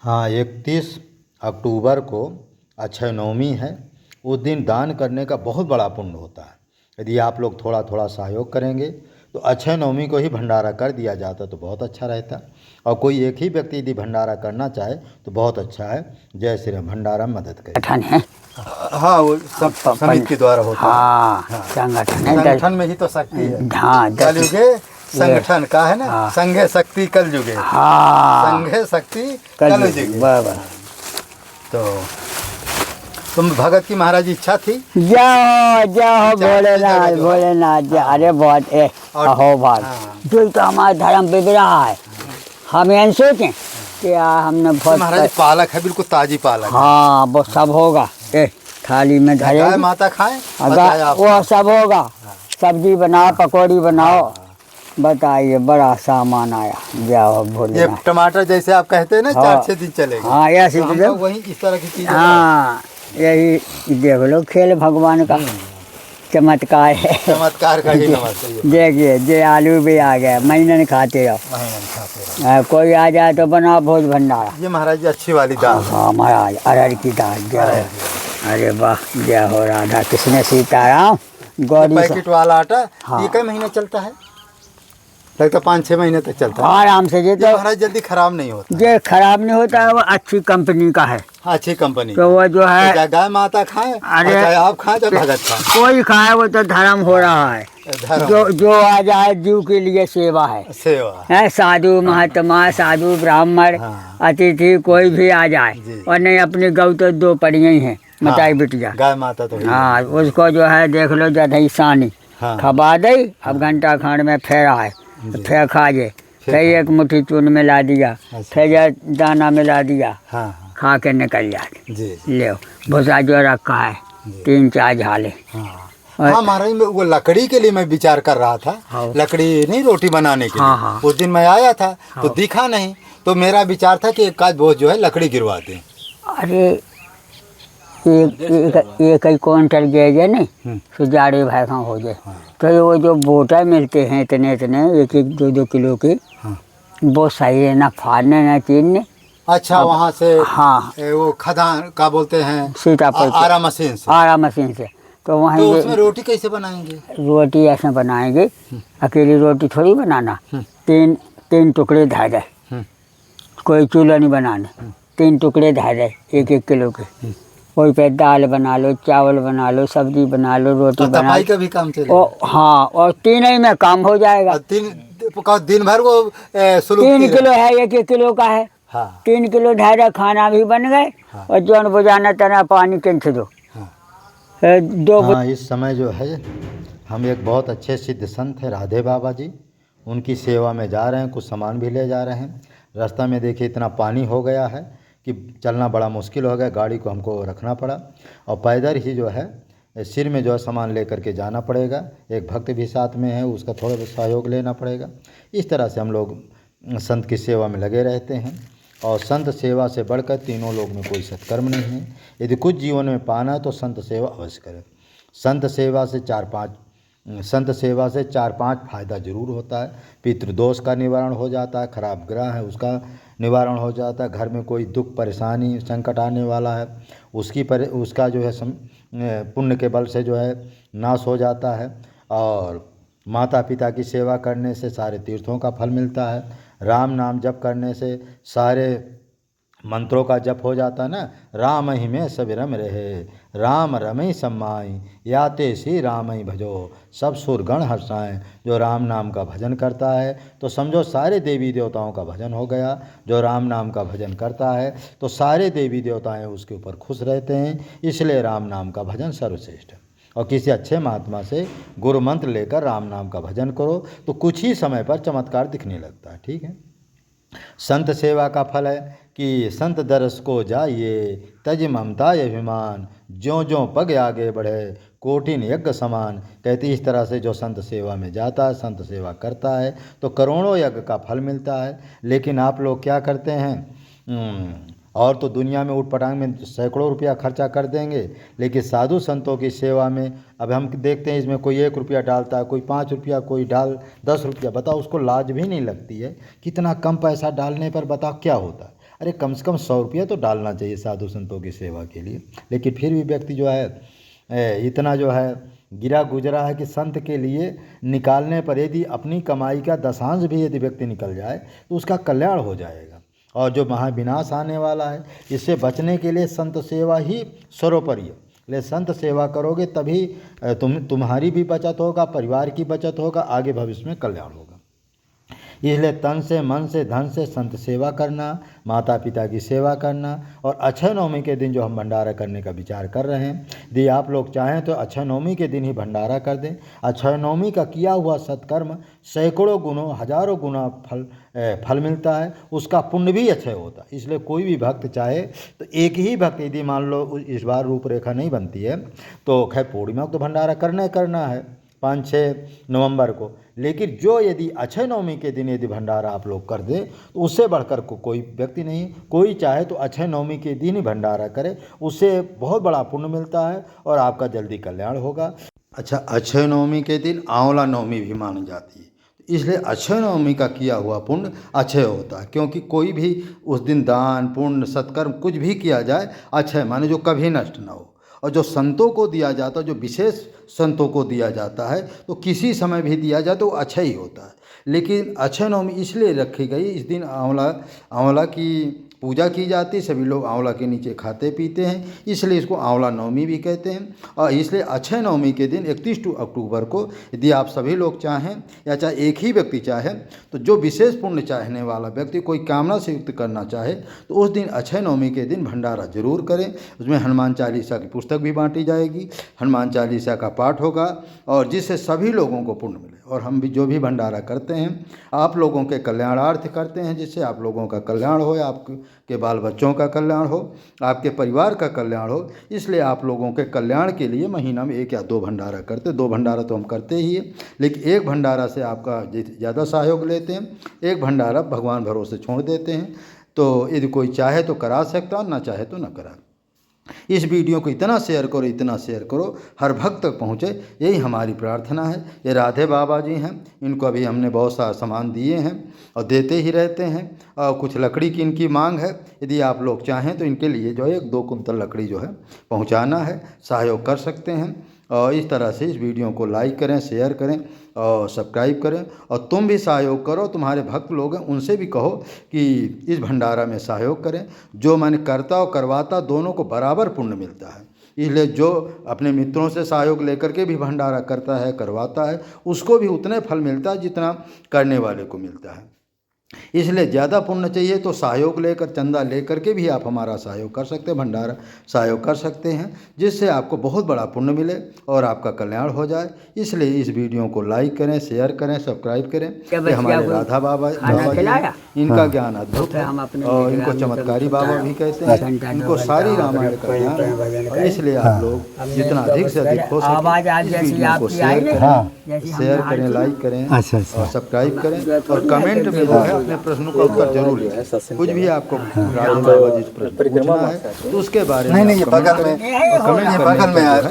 हाँ, 31 अक्टूबर को अक्षय नवमी है। उस दिन दान करने का बहुत बड़ा पुण्य होता है। यदि आप लोग थोड़ा थोड़ा सहयोग करेंगे तो अक्षय नवमी को ही भंडारा कर दिया जाता तो बहुत अच्छा रहता। और कोई एक ही व्यक्ति यदि भंडारा करना चाहे तो बहुत अच्छा है। जय श्री राम। भंडारा में मदद करें। संगठन है। हाँ, वो सब समिति के द्वारा होता है। हाँ, संगठन है। संगठन में ही तो शक्ति है। हाँ, कलयुगे संगठन का है ना। संघे शक्ति कल युगे। हाँ, संघे शक्ति कल युगे। बराबर। तो तुम भगत की महाराज इच्छा थी। जाओ जाओ भोलेनाथ भोलेनाथ। अरे बहुत अहो भाग जो तो हमारा धर्म बिगड़ा है। हम यही सोचें कि हमने बहुत महाराज पालक है, बिल्कुल ताजी पालक। हाँ, वो सब होगा। थाली में धरे माता खाए वो सब होगा। सब्जी बनाओ, पकौड़ी बनाओ। बताइए, बड़ा सामान आया। जाओ भोले। ये टमाटर जैसे आप कहते हैं ना, 4-6 दिन चलेगा। हाँ, ऐसे तो वही इस तरह की चीज। हाँ, यही देख लो, खेल भगवान का चमत्कार है। चमत्कार का ही नमस्ते। देखिए, जे आलू भी आ गया। महीने खाते रहो। कोई आ जाए तो बनाओ भोज भंडारा। ये महाराज जी अच्छी वाली दाल। हाँ महाराज, अरहर की दाल। अरे वाह, जय हो राधा कृष्ण सीताराम। गौरी पैकेट वाला आटा ये कई महीने चलता है? लगता 5-6 महीने तक चलता है आराम से। ये तो महाराज जल्दी खराब नहीं होता। ये खराब नहीं होता है। वो अच्छी कंपनी का है। अच्छी कंपनी। तो वो जो है, तो गाय माता खाए, अरे चाहे आप खाए चाहे भगत खाए, कोई खाए, वो तो धर्म हो रहा है। जो आ जाए जीव के लिए सेवा है। सेवा है। साधु महात्मा, साधु ब्राह्मण, अतिथि कोई भी आ जाए। और नहीं, अपनी गौ तो 2 पड़िया ही है। मताई बिटिया गाय माता तो। हाँ, उसको जो है देख लो, जदई सानी खबा दई। अब घंटा खंड में फिर आए, फिर खा जे। फिर एक मुट्ठी चून मिला दिया, फिर दाना मिला दिया। खा के निकल जाए। ले भूसा जो रखा है 3-4 झाले। हाँ महाराज, वो लकड़ी के लिए मैं विचार कर रहा था। लकड़ी नहीं, रोटी बनाने के लिए। उस दिन मैं आया था तो दिखा नहीं, तो मेरा विचार था कि एक आध बोझ जो है लकड़ी गिरवा दें। अरे एक ही क्विंटल गए नहीं, सुजाड़े भाई का हो जाए। तो वो जो बोटा मिलते हैं इतने 1-2 किलो की, वो सही है ना फाड़ने ना चीरने। अच्छा, वहाँ से। हाँ, वो खदान का बोलते हैं, सीतापुर आरा मशीन से। आरा मशीन से। तो वहाँ तो उसमें रोटी कैसे बनाएंगे? रोटी ऐसे बनाएंगे। अकेली रोटी थोड़ी बनाना। 3 टुकड़े धार जाए। कोई चूल्हा नहीं बनाने। 3 टुकड़े धार जाए 1-1 किलो के। कोई पे दाल बना लो, चावल बना लो, सब्जी बना लो, रोटी बना लो। का भी काम चलेगा। हाँ, और 3 ही में काम हो जाएगा। दिन भर वो 3 किलो है, 1-1 किलो का है। 3 किलो ढाई खाना भी बन गए। और जौन बुझाना तना पानी किंच दो। इस समय जो है हम एक बहुत अच्छे सिद्ध संत है राधे बाबा जी, उनकी सेवा में जा रहे हैं। कुछ सामान भी ले जा रहे हैं। रास्ता में देखिए इतना पानी हो गया है कि चलना बड़ा मुश्किल हो गया। गाड़ी को हमको रखना पड़ा और पैदल ही जो है सिर में जो है सामान ले करके जाना पड़ेगा। एक भक्त भी साथ में है, उसका थोड़ा बहुत सहयोग लेना पड़ेगा। इस तरह से हम लोग संत की सेवा में लगे रहते हैं। और संत सेवा से बढ़कर तीनों लोग में कोई सत्कर्म नहीं है। यदि कुछ जीवन में पाना है तो संत सेवा अवश्य करें। संत सेवा से 4-5 फायदा जरूर होता है। पितृदोष का निवारण हो जाता है, खराब ग्रह है उसका निवारण हो जाता है, घर में कोई दुख परेशानी संकट आने वाला है उसका जो है पुण्य के बल से जो है नाश हो जाता है। और माता पिता की सेवा करने से सारे तीर्थों का फल मिलता है। राम नाम जप करने से सारे मंत्रों का जप हो जाता है ना। राम ही में सब रम रहे, राम रमई सम्माई, याते श्री राम ही भजो, सब सुरगण हर्षाएँ। जो राम नाम का भजन करता है तो समझो सारे देवी देवताओं का भजन हो गया। जो राम नाम का भजन करता है तो सारे देवी देवताएं उसके ऊपर खुश रहते हैं। इसलिए राम नाम का भजन सर्वश्रेष्ठ है। और किसी अच्छे महात्मा से गुरु मंत्र लेकर राम नाम का भजन करो तो कुछ ही समय पर चमत्कार दिखने लगता है। ठीक है। संत सेवा का फल है कि संत दरस को जाइए, तज ममता अभिमान, ज्यों ज्यों पग आगे बढ़े, कोटिन यज्ञ समान। कहती इस तरह से जो संत सेवा में जाता है, संत सेवा करता है तो करोड़ों यज्ञ का फल मिलता है। लेकिन आप लोग क्या करते हैं, और तो दुनिया में उठपटांग में सैकड़ों रुपया खर्चा कर देंगे, लेकिन साधु संतों की सेवा में अब हम देखते हैं इसमें कोई 1 रुपया डालता है, कोई 5 रुपया, कोई डाल 10 रुपया। बताओ, उसको लाज भी नहीं लगती है। कितना कम पैसा डालने पर बताओ क्या होता है। अरे कम से कम 100 रुपया तो डालना चाहिए साधु संतों की सेवा के लिए। लेकिन फिर भी व्यक्ति जो है इतना जो है गिरा गुजरा है कि संत के लिए निकालने पर यदि अपनी कमाई का 10 भी यदि व्यक्ति निकल जाए तो उसका कल्याण हो जाएगा। और जो महाविनाश आने वाला है इससे बचने के लिए संत सेवा ही सर्वोपरि है। ले संत सेवा करोगे तभी तुम्हारी भी बचत होगा, परिवार की बचत होगा, आगे भविष्य में कल्याण होगा। इसलिए तन से, मन से, धन से संत सेवा करना, माता पिता की सेवा करना। और अक्षय नवमी के दिन जो हम भंडारा करने का विचार कर रहे हैं, यदि आप लोग चाहें तो अक्षय नवमी के दिन ही भंडारा कर दें। अक्षय नवमी का किया हुआ सत्कर्म सैकड़ों गुणों, हजारों गुना फल मिलता है, उसका पुण्य भी अक्षय होता है। इसलिए कोई भी भक्त चाहे तो एक ही भक्त यदि मान लो इस बार रूपरेखा नहीं बनती है तो खैर पूर्णिमा को तो भंडारा करना है 5-6 नवंबर को, लेकिन जो यदि अक्षय नवमी के दिन यदि भंडारा आप लोग कर दें तो उससे बढ़कर कोई व्यक्ति नहीं। कोई चाहे तो अक्षय नवमी के दिन ही भंडारा करे, उससे बहुत बड़ा पुण्य मिलता है और आपका जल्दी कल्याण होगा। अच्छा, अक्षय नवमी के दिन आंवला नवमी भी मानी जाती है, इसलिए अक्षय नवमी का किया हुआ पुण्य अक्षय होता है। क्योंकि कोई भी उस दिन दान पुण्य सत्कर्म कुछ भी किया जाए अक्षय माने जो कभी नष्ट ना हो। और जो संतों को दिया जाता है, जो विशेष संतों को दिया जाता है, तो किसी समय भी दिया जाए तो वो अच्छा ही होता है। लेकिन अक्षय नवमी इसलिए रखी गई, इस दिन आंवला की पूजा की जाती है, सभी लोग आंवला के नीचे खाते पीते हैं, इसलिए इसको आंवला नवमी भी कहते हैं। और इसलिए अक्षय नवमी के दिन 31 अक्टूबर को यदि आप सभी लोग चाहें या चाहे एक ही व्यक्ति चाहे तो जो विशेष पुण्य चाहने वाला व्यक्ति कोई कामना से युक्त करना चाहे तो उस दिन अक्षय नवमी के दिन भंडारा जरूर करें। उसमें हनुमान चालीसा की पुस्तक भी बांटी जाएगी, हनुमान चालीसा का पाठ होगा और जिससे सभी लोगों को पुण्य मिले। और हम भी जो भी भंडारा करते हैं आप लोगों के कल्याणार्थ करते हैं, जिससे आप लोगों का कल्याण हो, आपके बाल बच्चों का कल्याण हो, आपके परिवार का कल्याण हो। इसलिए आप लोगों के कल्याण के लिए महीना में 1 या 2 भंडारा करते। 2 भंडारा तो हम करते ही है, लेकिन 1 भंडारा से आपका ज़्यादा सहयोग लेते हैं, 1 भंडारा भगवान भरोसे छोड़ देते हैं। तो यदि कोई चाहे तो करा सकता, ना चाहे तो ना करा। इस वीडियो को इतना शेयर करो हर भक्त तक पहुँचे, यही हमारी प्रार्थना है। ये राधे बाबा जी हैं, इनको अभी हमने बहुत सारा सामान दिए हैं और देते ही रहते हैं। और कुछ लकड़ी की इनकी मांग है, यदि आप लोग चाहें तो इनके लिए जो है 1-2 कुंतल लकड़ी जो है पहुंचाना है, सहयोग कर सकते हैं। और इस तरह से इस वीडियो को लाइक करें, शेयर करें और सब्सक्राइब करें। और तुम भी सहयोग करो, तुम्हारे भक्त लोग हैं उनसे भी कहो कि इस भंडारा में सहयोग करें। जो मैंने करता और करवाता दोनों को बराबर पुण्य मिलता है। इसलिए जो अपने मित्रों से सहयोग लेकर के भी भंडारा करता है, करवाता है, उसको भी उतने फल मिलता है जितना करने वाले को मिलता है। इसलिए ज़्यादा पुण्य चाहिए तो सहयोग लेकर, चंदा लेकर के भी आप हमारा सहयोग कर सकते हैं, भंडारा सहयोग कर सकते हैं, जिससे आपको बहुत बड़ा पुण्य मिले और आपका कल्याण हो जाए। इसलिए इस वीडियो को लाइक करें, शेयर करें, सब्सक्राइब करें। ये हमारे राधा बाबा जी, इनका ज्ञान अद्भुत है और इनको चमत्कारी बाबा भी कहते हैं। इनको सारी रामायण का ज्ञान है। इसलिए आप लोग जितना अधिक से अधिक हो सके शेयर करें, लाइक करें और सब्सक्राइब करें। और कमेंट में जो है अपने प्रश्नों का उत्तर जरूर लिखें। कुछ भी आपको राधे बाबा जी से प्रश्न पूछना है तो उसके बारे में नहीं, बगल में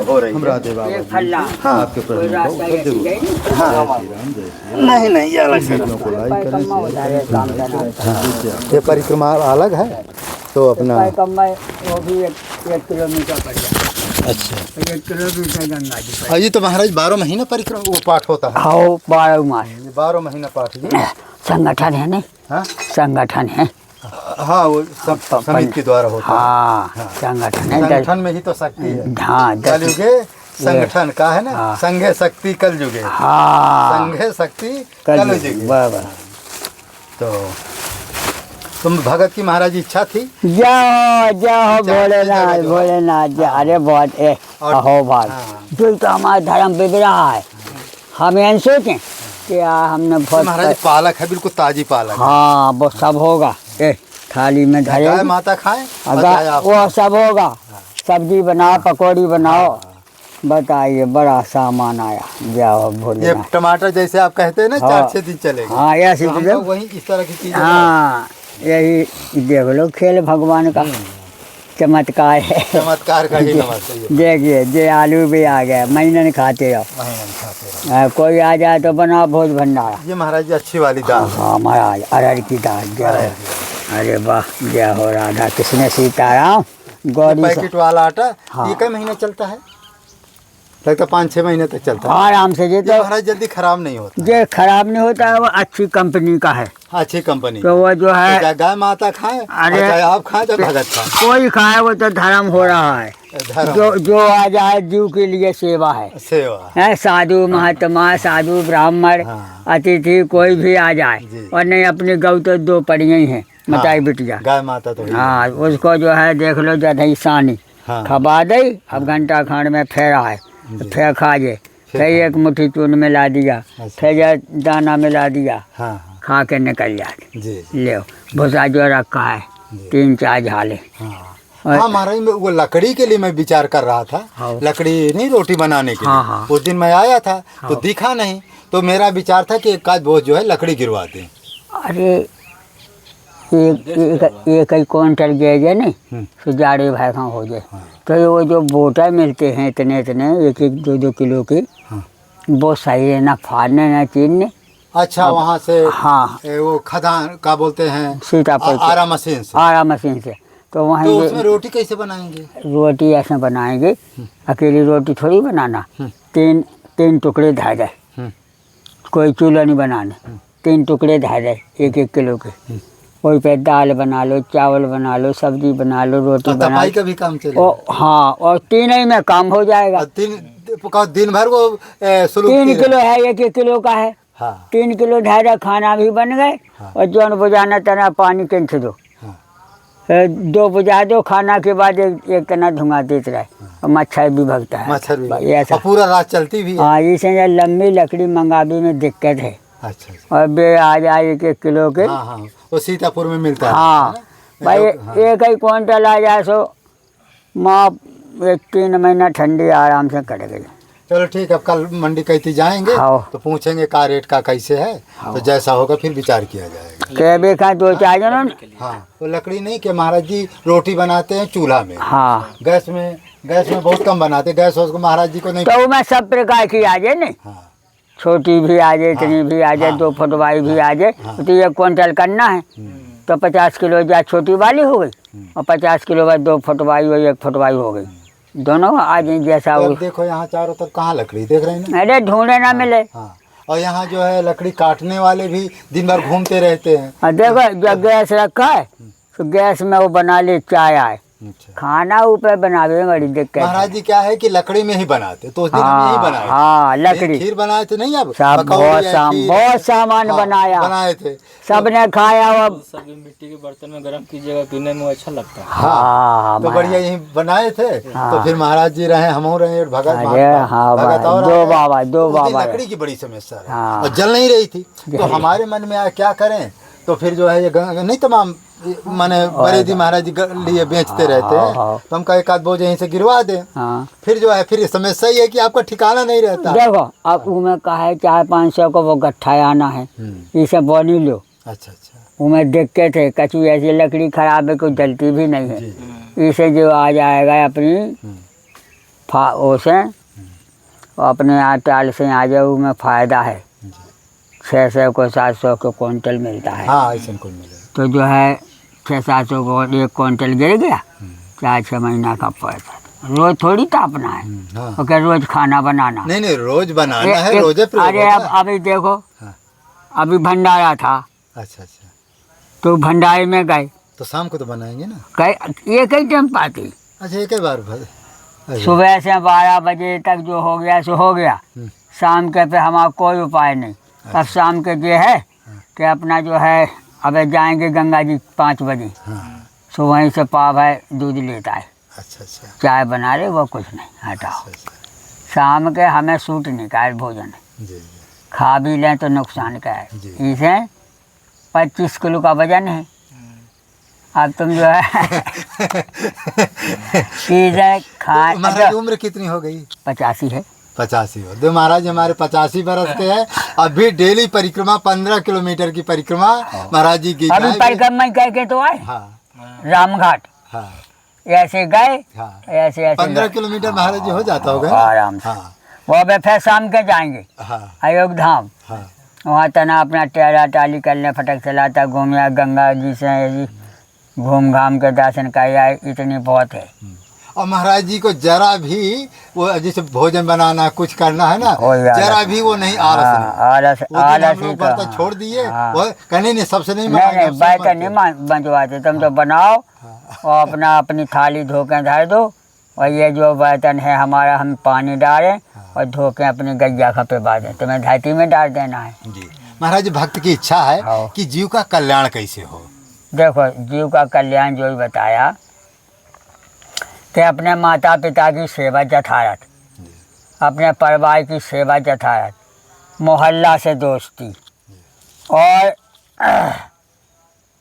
हो रही हम राधे बाबा जी आपके प्रश्नों का उत्तर जरूर। नहीं को लाइक करें। ये परिक्रमा अलग है तो अपना वो भी 1 किलोमीटर पड़ जाए। अच्छा, 1 किलोमीटर गंगा जी। ये तो महाराज 12 महीना परिक्रमा वो पाठ होता है। हाँ, 12 मास 12 महीना पाठ संगठन है नहीं। हाँ? संगठन है। हाँ, वो सब समिति के द्वारा होता है। हाँ, संगठन है। संगठन में ही तो शक्ति है। हाँ, कलयुगे संगठन का है ना। संघे शक्ति कलयुगे। हाँ, संघे शक्ति कलयुगे। बराबर। तो तुम भगत की महाराज इच्छा थी? जाओ भोलेनाथ। अरे बहुत अहो भाग जो तो हमारा धर्म बिगड़ रहा है। हम यही सोचें कि हमने बहुत महाराज पालक है, बिल्कुल ताजी पालक। हाँ, वो सब होगा। थाली में धरे माता खाए वो सब होगा। सब्जी बनाओ, पकौड़ी बनाओ। बताइए, बड़ा सामान आया। जाओ भोले। ये टमाटर जैसे आप कहते हैं ना 4-6 दिन चलेगा। हाँ, ऐसी वही इस तरह की चीज। हाँ, यही देख लो खेल भगवान का चमत्कार है। चमत्कार का ही नमस्ते। देखिए, जे आलू भी आ गया, महीने नहीं खाते हो। कोई आ जाए तो बनाओ भोज भंडारा। ये महाराज जी अच्छी वाली दाल। हाँ महाराज, अरहर की दाल। अरे वाह, जय हो राधा कृष्ण सीताराम। गौरी पैकेट वाला आटा हाँ। ये कई महीने चलता है? लगता 5-6 महीने तक चलता है। आराम से। ये ये तो महाराज जल्दी खराब नहीं होता। ये खराब नहीं होता है, वो अच्छी कंपनी का है। अच्छी कंपनी तो वो जो तो है चाहे गाय माता खाए और अरे चाहे आप खाएं चाहे भगत खाएं, कोई खाए वो तो धर्म हो रहा है। धर्म जो आ जाए जीव के लिए सेवा है। सेवा। है साधु महात्मा, साधु ब्राह्मण, हाँ। अतिथि कोई भी आ जाए। जी। और नहीं अपनी गौ तो 2 पड़ियाँ ही हैं, मताई बिटिया। गाय माता तो है। हाँ, उसको जो है देख लो जदई सानी हाँ। खबा दई। अब घंटा खांड में फेरा है, जी। फेर खा जे। फिर फिर एक मुट्ठी चून मिला दिया, अच्छा। फिर दाना मिला दिया, हाँ हाँ खा के निकल जाते। जी जी ले भूसा जो रखा है जी। 3-4 झाले। हाँ हाँ महाराज, वो लकड़ी के लिए मैं विचार कर रहा था। हाँ। लकड़ी नहीं रोटी बनाने के हाँ, लिए। हाँ। उस दिन मैं आया था तो हाँ। दिखा नहीं, तो मेरा विचार था कि एक आध बोझ जो है लकड़ी गिरवा दें। अरे एक ही क्विंटल गेज है नहीं तो जाड़े भाई खां हो जाए। हाँ। तो ये वो जो बोटा मिलते हैं इतने इतने 1-1, 2-2 किलो की, हाँ। वो सही है ना फाड़ने ना चीरने। अच्छा, वहाँ से हाँ, वो खदान का बोलते हैं सीतापुर से, आरा मशीन से। आरा मशीन से। तो वहीं तो ये उसमें रोटी कैसे बनाएंगे? रोटी ऐसे बनाएंगे, अकेली रोटी थोड़ी बनाना। 3 टुकड़े धा दे, कोई चूल्हा नहीं बनाना। 3 टुकड़े धा दे 1-1 किलो के। कोई पे दाल बना लो, चावल बना लो, सब्जी बना लो, रोटी बना तपाई लो। का भी काम चले। हाँ, और 3 ही में काम हो जाएगा। और दिन भर वो 3 किलो है, 1-1 किलो का है। हाँ 3 किलो ढाई खाना भी बन गए। हाँ। और जौन बुझाना तना पानी किंच दो, हाँ। 2 बुझा दो। खाना के बाद एक तना धुआं देते रहे। और मच्छर भी भगता है। मच्छर भी भाई ऐसा। और पूरा रात चलती भी है। हाँ, इसे लंबी लकड़ी मंगाबी में दिक्कत है। अच्छा अच्छा। और बे आ जाए 1-1 किलो के। हाँ हाँ, वो सीतापुर में मिलता है। हाँ भाई, हाँ। 1 ही क्विंटल आ जाए सो माँ 3 महीना ठंडी आराम से कट गई। चलो ठीक है, अब कल मंडी कहती जाएंगे हाँ। तो पूछेंगे का रेट का कैसे है। तो जैसा होगा फिर विचार किया जाएगा। के भी खा 2-4 जनों। हाँ, वो लकड़ी नहीं कि महाराज जी रोटी बनाते हैं चूल्हा में, हाँ, गैस में बहुत कम बनाते। गैस उसको महाराज जी को नहीं। तो मैं सब प्रकार की आ जाए नहीं, हाँ छोटी भी आ जाए, इतनी भी आ जाए, हाँ। 2 फुट वाली भी आ जाए। हाँ। तो 1 क्विंटल करना है तो 50 किलो जा छोटी वाली हो गई, और 50 किलो बाद 2 फुट वाली और 1 फुट वाली हो गई। दोनों आ जाए जैसा तो हो। अब देखो यहाँ चारों तरफ कहाँ लकड़ी देख रहे हैं ना। अरे ढूंढे ना मिले। हाँ, और यहाँ जो है लकड़ी काटने वाले भी दिन भर घूमते रहते हैं। और देखो जब गैस रखा है तो गैस में वो बना ले चाय आए, अच्छा। खाना ऊपर बनावे में बड़ी दिक्कत है। महाराज जी क्या है कि लकड़ी में ही बनाते, तो उस दिन हम यही बनाए थे। हाँ, लकड़ी खीर बनाए थे नहीं, अब सब पकौड़ी है, खीर बहुत है। सामान हाँ, बनाया, बनाए थे। सबने खाया। अब सभी मिट्टी के बर्तन में गर्म कीजिएगा, पीने में अच्छा लगता है। हाँ, तो बढ़िया यही बनाए थे। तो फिर महाराज जी रहे, हम रहे, और भगत अरे हाँ भाई, भगत और 2 आए। बाबा, 2 तो उस दिन बाबा। लकड़ी की बड़ी समस्या रही हाँ। और जल नहीं रही थी। तो हमारे मन में आया क्या करें। तो फिर जो है ये नहीं तमाम माने बड़े दी महाराज जी लिए बेचते रहते हैं। हाँ। तो हम कहा एक आध बोझ यहीं से गिरवा दें। हाँ, फिर जो है फिर समस्या ये है कि आपका ठिकाना नहीं रहता। देखो अब उमें कहा है 400-500 को वो गट्ठा आना है, इसे बनी लो। अच्छा अच्छा उमें दिक्कत है, कचू ऐसी लकड़ी खराब है, कोई जलती भी नहीं है। इसे जो आ जाएगा अपनी ओसे अपने यहाँ टाल से आ जाए, उसमें फ़ायदा है। 600 को 700 को क्विंटल मिलता है। हाँ, ऐसे को मिले। तो जो है 600-700 को 1 क्विंटल गिर गया, 4-6 महीना का पैसा। रोज थोड़ी तापना है, हाँ। और क्या रोज खाना बनाना। नहीं नहीं, रोज बनाना है, रोजे प्रयोग अरे होता अब है। अभी देखो, हाँ। अभी भंडारा था अच्छा अच्छा, तो भंडारे में गए, तो शाम को तो बनाएंगे ना। कई एक ही टाइम पाती। अच्छा, एक ही बार अच्छा। सुबह से 12 बजे तक जो हो गया सो हो गया। शाम के पे हमारा कोई उपाय नहीं। तब शाम के ये है कि अपना जो है अब जाएंगे गंगा जी 5 बजे, हाँ। सो वहीं से पाव है दूध लेता है, अच्छा अच्छा चाय बना ले, वो कुछ नहीं हटाओ। अच्छा। शाम के हमें सूट नहीं का है भोजन, जी जी खा भी लें तो नुकसान का है। जी। इसे 25 किलो का वजन है। अब तुम जो है इसे खाए। महाराज उम्र कितनी हो गई? 85 है। 85 हो। दो महाराज हमारे 85 बरस के हैं। अभी डेली परिक्रमा 15 किलोमीटर की परिक्रमा महाराज जी की। अभी परिक्रमा कह के तो आए हाँ रामघाट, हाँ ऐसे गए, हाँ, ऐसे ऐसे 15 गए। किलोमीटर महाराज जी हो जाता होगा। आराम से। हाँ वो अब फिर शाम के जाएंगे हाँ अयोग धाम। हाँ वहाँ तना अपना टेरा टाली करने, फटक चलाता घूमिया, गंगा जी से घूम घाम के दर्शन कर आए, इतनी बहुत है। और महाराज जी को जरा भी वो जैसे भोजन बनाना कुछ करना है ना, कोई आलस जरा भी वो नहीं आलस नहीं। आलस वो दिन आलस हम ही लोग तो बर्तन छोड़ दिए, वो कहने नहीं सबसे नहीं नहीं मंगाएंगे, नहीं बर्तन नहीं बंजवाते, तुम तो बनाओ और अपना अपनी थाली धो के धर दो, और ये जो बर्तन है हमारा हम पानी डालें और धो के अपनी गैया खपे बांधें, तुम्हें धरती में डाल देना है। जी महाराज, भक्त की इच्छा है हाँ। कि जीव का कल्याण कैसे हो। देखो जीव का कल्याण जो ही बताया कि अपने माता पिता की सेवा यथारथ, अपने परिवार की सेवा यथारथ, मोहल्ला से दोस्ती और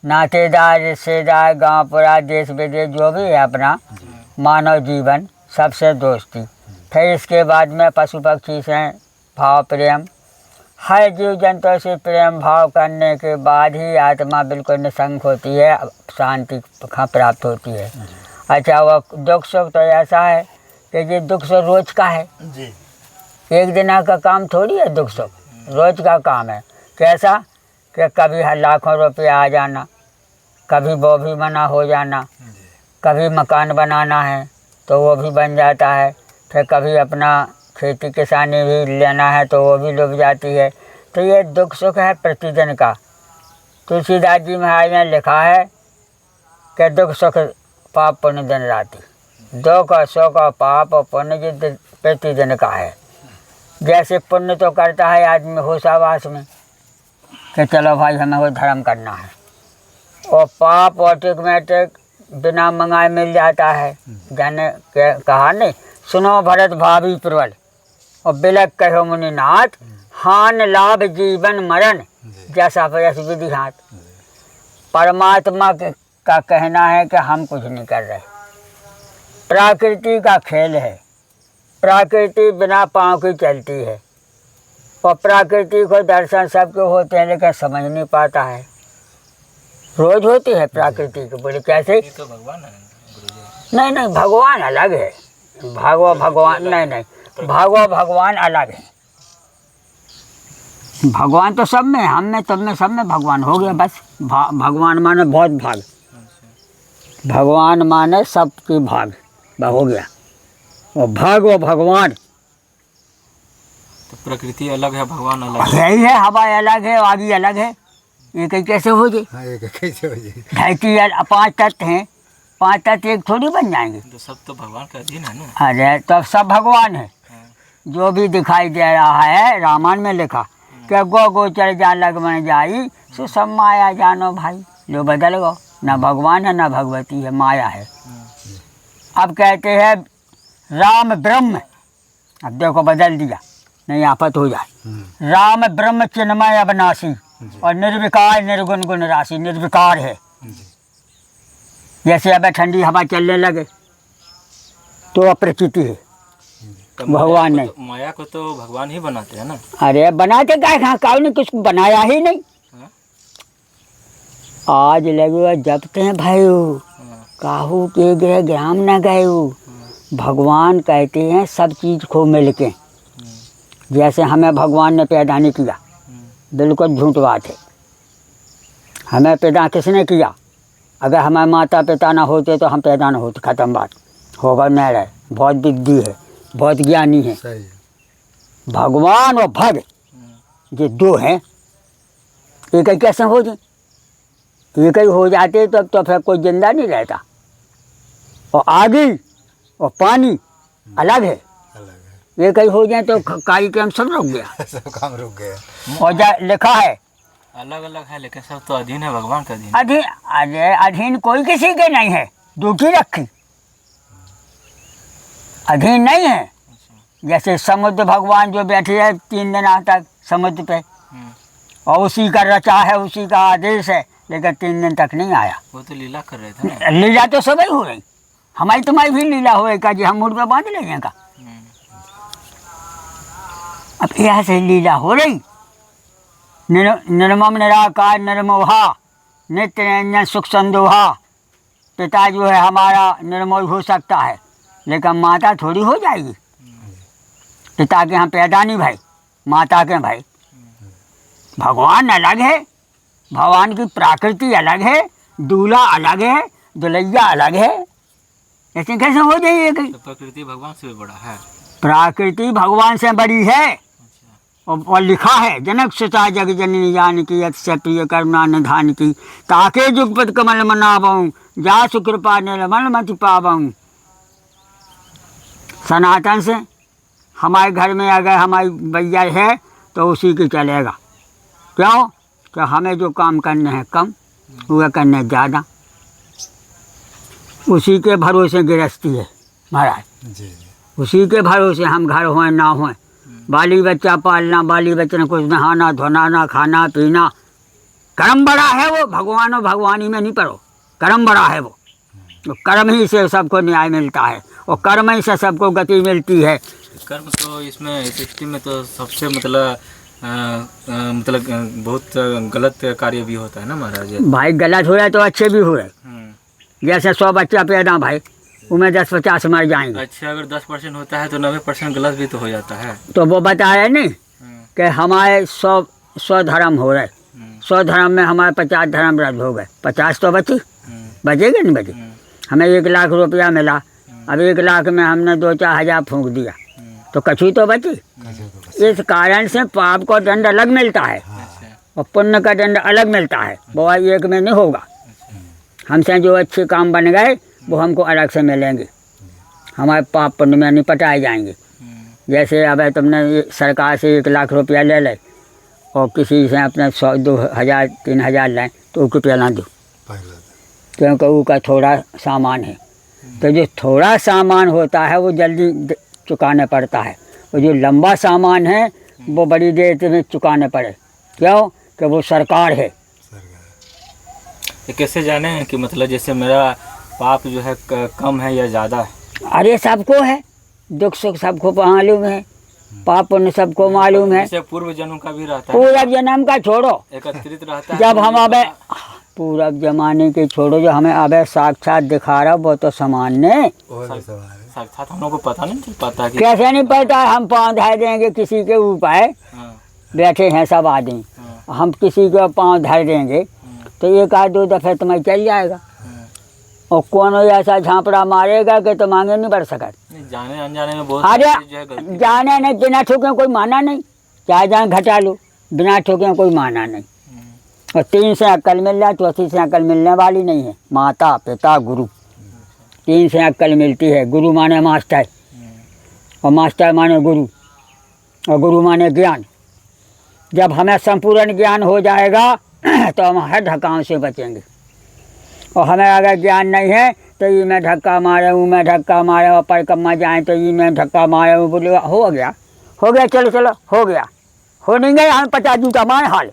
नातेदार रिश्तेदार गांव पुरा देश विदेश जो भी है अपना मानव जीवन सबसे दोस्ती। फिर इसके बाद में पशु पक्षी से भाव प्रेम, हर जीव जंतु से प्रेम भाव करने के बाद ही आत्मा बिल्कुल निसंग होती है, शांति प्राप्त होती है। अच्छा वो दुख सुख तो ऐसा है कि ये दुख सुख रोज का है जी। एक दिन का काम थोड़ी है, दुख सुख रोज का काम है। कैसा कि कभी लाखों रुपया आ जाना, कभी वो भी मना हो जाना, कभी मकान बनाना है तो वो भी बन जाता है, फिर कभी अपना खेती किसानी भी लेना है तो वो भी डूब जाती है। तो ये दुख सुख है प्रतिदिन का। तुलसीदास जी महाराज ने लिखा है कि दुख सुख पाप पुण्य दिन राति, दुख और सुख और पाप और पुण्य जो प्रतिदिन का है। जैसे पुण्य तो करता है आदमी होशावास में कि चलो भाई हमें वो धर्म करना है, और पाप ऑटोमेटिक बिना मंगाए मिल जाता है। जाने कहा नहीं, सुनो भरत भावी प्रबल और बिलक कहो मुनिनाथ, हान लाभ जीवन मरण जैसा प्रयस विधि हाथ। परमात्मा का कहना है कि हम कुछ नहीं कर रहे, प्रकृति का खेल है, प्रकृति बिना पाँव की चलती है, और प्रकृति को दर्शन सबके होते हैं लेकिन समझ नहीं पाता है। रोज होती है प्रकृति की, बोले कैसे? तो भगवान है गुरुजी। नहीं नहीं भगवान अलग है, भागवत भगवान नहीं नहीं, भागवत भगवान अलग है। भगवान तो सब में, हम में, तुम में, सब में भगवान हो गया बस। भगवान माने बहुत भाग, भगवान माने सबकी भाग हो गया, वो भाग वो भगवान। तो प्रकृति अलग है, भगवान अलग है। यही है, हवा अलग है, आगे अलग है, ये कहीं कैसे हो जाए? हाँ, ये कैसे हो जाए? धरती 5 तत्व हैं, 5 तत्व एक थोड़ी बन जाएंगे। तो सब तो भगवान का अधीन है ना। अरे तो सब भगवान है। जो भी दिखाई दे रहा है रामायण में लिखा कि गो गोचर जा लग बन जाई, सो सब माया जानो भाई। जो बदल गो, ना भगवान है ना भगवती है, माया है। अब कहते हैं राम ब्रह्म, अब देखो बदल दिया, नहीं आफत हो जाए। राम ब्रह्म चिन्मय अविनाशी और निर्विकार निर्गुण गुण राशि, निर्विकार है। जैसे अब ठंडी हवा चलने लगे तो अप्रकृति है, तो भगवान नहीं। माया को तो भगवान ही बनाते हैं ना। अरे बनाते क्या, कहाँ काउ ने कुछ बनाया ही नहीं। हाँ? आज लगे जपते हैं भाई, काहू के गए ग्राम न गए। भगवान कहते हैं सब चीज़ को मिल के, जैसे हमें भगवान ने पैदा नहीं किया, बिल्कुल झूठ बात है। हमें पैदा किसने किया? अगर हमारे माता पिता ना होते तो हम पैदा ना होते, ख़त्म बात, होगा न रहे। बहुत बुद्धि है, बहुत ज्ञानी है। भगवान और भग ये दो हैं, एक ही कैसे हो जाए? एक ही हो जाते तब तो फिर कोई जिंदा नहीं रहता। और आगे और पानी अलग है, एक ही हो जाए तो कार्य क्रम सब रुक गया, सब काम रुक गया। और लिखा है अलग अलग है लेकिन सब तो अधीन है, भगवान का अधीन। अधीन, अरे अधीन कोई किसी के नहीं है, दुखी रखी अधीन नहीं है। जैसे समुद्र भगवान जो बैठे है 3 दिन तक समुद्र पे, और उसी का रचा है, उसी का आदेश है, लेकिन 3 दिन तक नहीं आया। वो तो लीला कर रहे थे ना। लीला तो सब ही हो रही, हमारी तुम्हारी भी लीला होएगा जी, हम मुड़ पे बांध लेंगे का। अब यह से लीला हो रही। निर्मम निराकार निर्मोहा नित्य निरंजन सुख संदोहा। पिता जो है हमारा निर्मोह हो सकता है, लेकिन माता थोड़ी हो जाएगी। पिता के यहाँ पैदा नहीं भाई, माता के भाई। भगवान अलग है, भगवान की प्रकृति अलग है, दूल्हा अलग है, दुल्हैया अलग है, ऐसे कैसे हो जाइए? तो प्रकृति भगवान से भी बड़ा है। प्रकृति भगवान से बड़ी है। अच्छा। और लिखा है, जनक सुता जग जननी जानकी अतिशय प्रिय करुणा निधान की, ताके जुगपत कमल मनावऊं, जा सुकृपा निर्मल मति पावऊं। सनातन से हमारे घर में अगर हमारी भैया है तो उसी की चलेगा। क्यों? कि हमें जो काम करने हैं कम, वह करने ज़्यादा। उसी के भरोसे गृहस्थी है महाराज जी। उसी के भरोसे हम घर हों ना हों, बाली बच्चा पालना, बाली बच्चे ने कुछ नहाना धोनाना खाना पीना, कर्म बड़ा है वो। भगवान और भगवानी में नहीं पड़ो, कर्म बड़ा है वो। तो कर्म ही से सबको न्याय मिलता है और कर्म ही से सबको गति मिलती है। कर्म तो इसमें सृष्टि में तो सबसे मतलब बहुत गलत कार्य भी होता है ना महाराज। भाई गलत हो रहे तो अच्छे भी हो रहे। जैसे 100 बच्चा पैदा भाई, उनमें 10-50 मर जाएंगे। अच्छा, अगर 10% होता है तो 90% गलत भी तो हो जाता है। तो वो बता रहे नहीं कि हमारे 100 धर्म हो रहे, 100 धर्म में हमारे 50 धर्म रद्द हो गए, 50 तो बचेगा नहीं बचे। हमें 1 लाख रुपया मिला, अब 1 लाख में हमने 2-4 हज़ार फूंक दिया तो कछु तो बची। इस कारण से पाप का दंड अलग मिलता है और पुण्य का दंड अलग मिलता है, वो एक में नहीं होगा। हमसे जो अच्छे काम बन गए वो हमको अलग से मिलेंगे, हमारे पाप पुण्य में निपटाए जाएंगे। जैसे अब तुमने सरकार से 1 लाख रुपया ले ले और किसी से अपने 100-2,000 3,000 लें तो उसको रुपया ना दो, क्योंकि उसका थोड़ा सामान है। तो जो थोड़ा सामान होता है वो जल्दी चुकाने पड़ता है, और जो लंबा सामान है वो बड़ी देर में चुकाने पड़े। क्यों? कि वो सरकार है। ये कैसे जाने कि मतलब जैसे मेरा पाप जो है कम है या ज़्यादा है? अरे सबको है, दुख सुख सबको मालूम है, पाप पुण्य सबको मालूम है। जैसे पूर्व जन्म का भी रहता है। पूर्व जन्म का छोड़ो, एकत्रित रहता है। जब हम अबे पूर्व जमाने के छोड़ो, जो हमें अबे साक्षात दिखा रहा वो तो सामान्य साक्षात हम लोग को पता नहीं चल पाता कि कैसे नहीं पता। हम पाँव धर देंगे किसी के ऊपर, बैठे हैं सब आदमी, हम किसी के पाँव धर देंगे तो 1-2 दफ़े तुम्हें चल जाएगा, और कौन ऐसा झांपड़ा मारेगा कि तुम आगे नहीं बढ़ सका। जाने अनजाने में बहुत अरे जाने नहीं, बिना ठोके कोई माना नहीं, चाहे जान घटा लो, बिना ठोके कोई माना नहीं। और 3 से अक्ल मिल जाए, चौथी से अक्ल मिलने वाली नहीं है। माता पिता गुरु, 3 से अक्ल मिलती है। गुरु माने मास्टर, और मास्टर माने गुरु, और गुरु माने ज्ञान। जब हमें संपूर्ण ज्ञान हो जाएगा तो हम हर धक्काओं से बचेंगे। और हमें अगर ज्ञान नहीं है तो ये में धक्का मारे, वो में धक्का मारे, और परिक्रमा जाएँ तो ये में धक्का मारे, वो बोले हो गया चलो हो गया, हो नहीं गया हम 50 जूता मार हाल,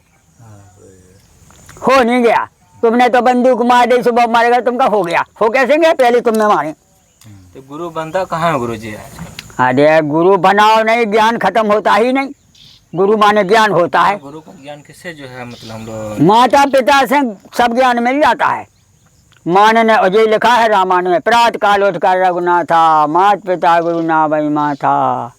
हो नहीं गया। तुमने तो बंदूक मार दी, सुबह मारेगा तुमका हो गया, हो कैसे गया? पहले तुमने मारे। तो गुरु बनता कहाँ है गुरु जी? अरे गुरु बनाओ नहीं, ज्ञान खत्म होता ही नहीं। गुरु माने ज्ञान होता है। गुरु का ज्ञान किससे जो है मतलब हम लोग? माता पिता से सब ज्ञान मिल जाता है। मान ने अजय लिखा है रामायण में, प्रात काल उठ कर रघुनाथा, माता पिता गुरु ना बई माथा।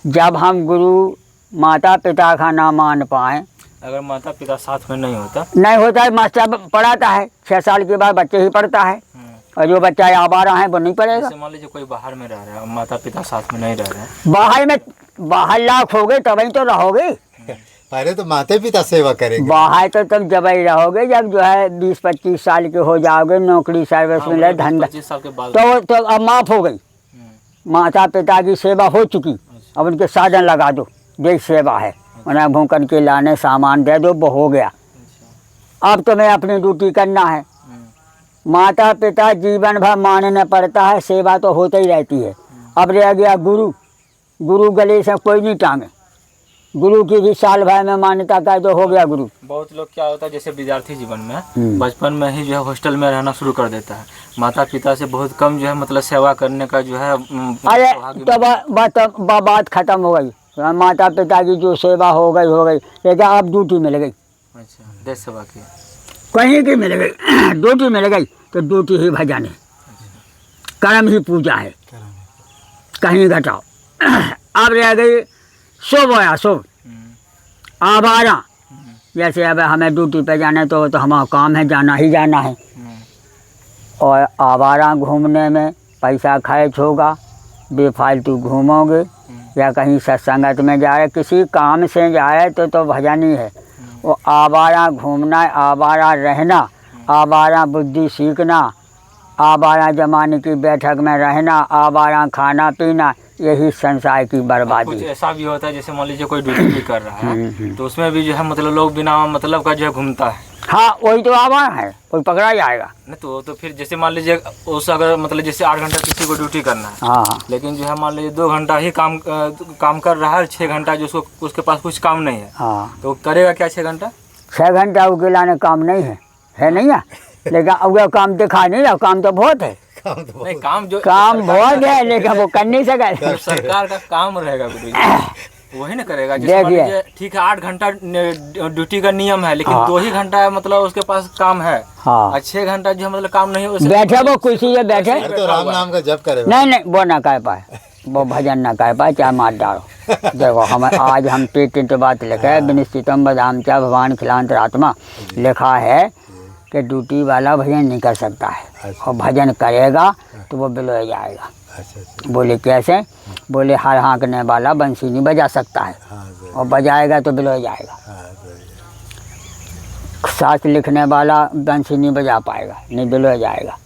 जब हम गुरु माता पिता का ना मान पाए, अगर माता पिता साथ में नहीं होता है, मास्टर पढ़ाता है, 6 साल के बाद बच्चे ही पढ़ता है, और जो बच्चा आवारा है वो नहीं पढ़ेगा। मान लीजिए कोई बाहर में रह रहा है, माता पिता साथ में नहीं रह रहे हैं, बाहर लाख हो गए तभी तो रहोगे। पहले तो माता पिता सेवा करेंगे। बाहर तो तुम जब ही रहोगे जब जो है 20-25 साल के हो जाओगे, नौकरी सर्विस मिले, धंधा, 25 साल के बाद तो अब माफ हो गई। माता पिता की सेवा हो चुकी, अब उनके साधन लगा दो, देश सेवा है, उन्हें भूखन के लाने सामान दे दो, वो हो गया। अब तुम्हें अपनी ड्यूटी करना है। माता पिता जीवन भर मानना पड़ता है, सेवा तो होती ही रहती है। अब रह गया गुरु गले से कोई नहीं टांगे, गुरु की भी साल भर में मान्यता का तो हो गया गुरु। बहुत लोग क्या होता है जैसे विद्यार्थी जीवन में बचपन में ही जो है हॉस्टल में रहना शुरू कर देता है, माता पिता से बहुत कम जो है मतलब सेवा करने का जो है। अरे तो बात खत्म हो गई, माता पिता की जो सेवा हो गई, लेकिन अब ड्यूटी मिल गई। अच्छा, देश सेवा की कहीं की मिल गई, ड्यूटी मिल गई तो ड्यूटी ही भजन है, कर्म ही पूजा है, कहीं घटाओ। अब रह गई शुभ या शुभ, आवारा जैसे अब हमें ड्यूटी पे जाना है तो हमारा काम है, जाना ही जाना है। और आवारा घूमने में पैसा खर्च होगा, बेफालतू घूमोगे, या कहीं सत्संगत में जाए, किसी काम से जाए तो भजन ही है। वो आवारा घूमना, आवारा रहना, आवारा बुद्धि सीखना, आवारा जमाने की बैठक में रहना, आवारा खाना पीना, यही संसार की बर्बादी। कुछ ऐसा भी होता है जैसे मान लीजिए कोई ड्यूटी भी कर रहा है तो उसमें भी जो है मतलब लोग बिना मतलब का जो है घूमता है। हाँ, वही तो आवारा है, कोई पकड़ा जाएगा नहीं तो फिर जैसे मान लीजिए उस अगर मतलब जैसे 8 घंटा किसी को ड्यूटी करना है, हाँ, लेकिन जो है मान लीजिए 2 घंटा ही काम कर रहा है, 6 घंटा जो उसके पास कुछ काम नहीं है, हाँ, तो करेगा क्या 6 घंटा? 6 घंटा उकेला ने काम नहीं है नहीं है, लेकिन अब काम दिखा नहीं रहा, काम तो बहुत है। नहीं, काम बहुत है, लेकिन वो कर नहीं सका। सरकार का काम रहेगा वही ना करेगा। जैसे मान लीजिए ठीक है 8 घंटा ड्यूटी का नियम है, लेकिन 2 ही घंटा मतलब उसके पास काम है। हाँ, 6 घंटा जो मतलब काम नहीं है, बैठे वो कुर्सी पे बैठे तो राम नाम का जप करे। नहीं, वो ना कह पाए, वो भजन ना कह पाए, चाहे मार डालो। देखो हम आज हम पेट बात लिखा है, विनिश्चितम बदाम चा भगवान खिलांतरात्मा, लिखा है कि ड्यूटी वाला भजन नहीं कर सकता है, और भजन करेगा तो वो बिलोय जाएगा। बोले कैसे? बोले हर हाँकने वाला बंसी नहीं बजा सकता है, और बजाएगा तो बिलोय जाएगा। शास्त्र लिखने वाला बंसी नहीं बजा पाएगा, नहीं बिलोय जाएगा।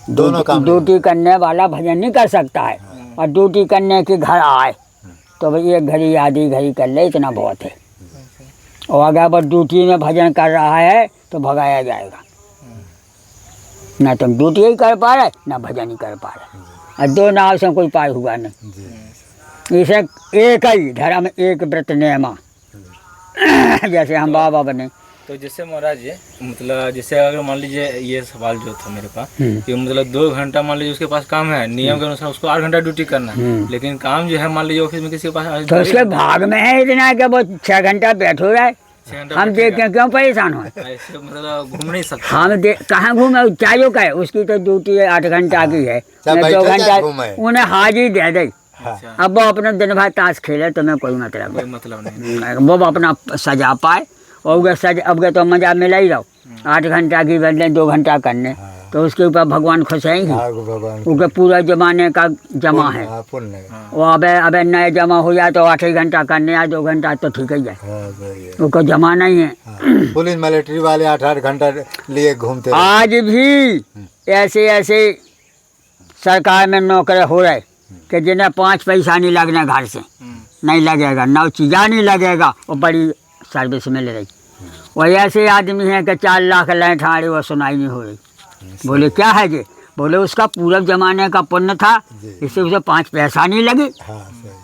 ड्यूटी करने वाला भजन नहीं कर सकता है, और ड्यूटी करने की घर आए तो भाई 1 घड़ी आधी घड़ी कर ले, इतना बहुत है। और अगर वो ड्यूटी में भजन कर रहा है तो भगाया जाएगा। ना तुम ड्यूटी ही कर पा रहे, ना भजन ही कर पा रहे, और 2 नाव से कोई पार हुआ नहीं। इसे एक ही धर्म, एक व्रत नियमा। जैसे हम बाबा बने तो जैसे महाराज जी मतलब जैसे अगर मान लीजिए ये सवाल जो था मेरे पास कि मतलब 2 घंटा मान लीजिए उसके पास काम है, नियम के अनुसार उसको 8 घंटा ड्यूटी करना है, लेकिन काम जो है मान लीजिए ऑफिस में किसी के पास तो उसके भाग में है इतना कि वो 6 घंटा बैठो रहे। हम देखें क्यों परेशान हो, मतलब घूम नहीं सकते। हम कहाँ घूमे, चाहिए का है, उसकी तो ड्यूटी 8 घंटा की है, 2 घंटा उन्हें हाजिरी दे दे। अब वो अपना दिन भर ताश खेले, तुम्हें कोई मतलब नहीं, वो अपना सजा पाए, और अब तो मजा मिला ही रहो। 8 घंटा की बदले 2 घंटा करने, तो उसके ऊपर भगवान खुश है ही, क्योंकि पूरा जमाने का जमा है। वो अब नए जमा हो जाए तो 8 ही घंटा करने, या 2 घंटा तो ठीक ही है, उसको जमा नहीं है। पुलिस मिलिट्री वाले 8-8 घंटा लिए घूमते। आज भी ऐसे सरकार में नौकरी हो रहे कि जिन्हें 5 पैसा नहीं लगना घर से, नहीं लगेगा, 9 चीज़ा नहीं लगेगा, वो बड़ी सर्विस मिल रही। वही ऐसे आदमी हैं कि 4 लाख लें ठाड़े, वो सुनाई नहीं हो रही। बोले क्या है जी? बोले उसका पूरब जमाने का पुण्य था, इससे उसे 5 पैसा नहीं लगे,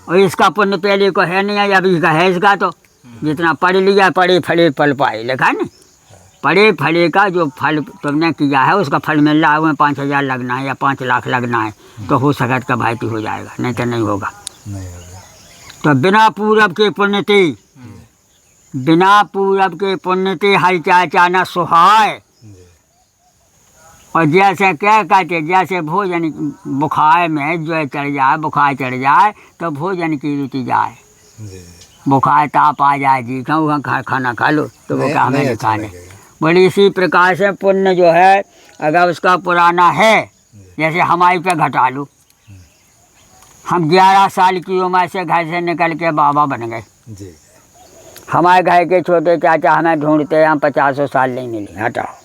और इसका पुण्य पहले को है नहीं, अभी का है इसका। तो जितना पढ़ लिया, पढ़े फले फल पाए, लिखा है ना, पढ़े फले का जो फल तुमने किया है उसका फल मिल रहा है, उसमें 5,000 लगना है या 5 लाख लगना है, तो हो सकत का भाई हो जाएगा, नहीं तो नहीं होगा। तो बिना पूरब के पुण्यते, बिना पूरब के पुण्यते हर चाचाना सुहाय। और जैसे क्या कहते, जैसे भोजन बुखार में जो चढ़ जाए, बुखार चढ़ जाए तो भोजन की रुचि जाए, बुखार ताप आ जाए, जी खाना खा लो तो वो क्या हमें खाने। बोले इसी प्रकार से पुण्य जो है अगर उसका पुराना है, जैसे हमारी पे घटा लो, हम 11 साल की उम्र से घर से निकल के बाबा बन गए। हमारे घर के छोटे चाचा हमें ढूंढते हैं, हम 50 साल नहीं मिले, हटाओ।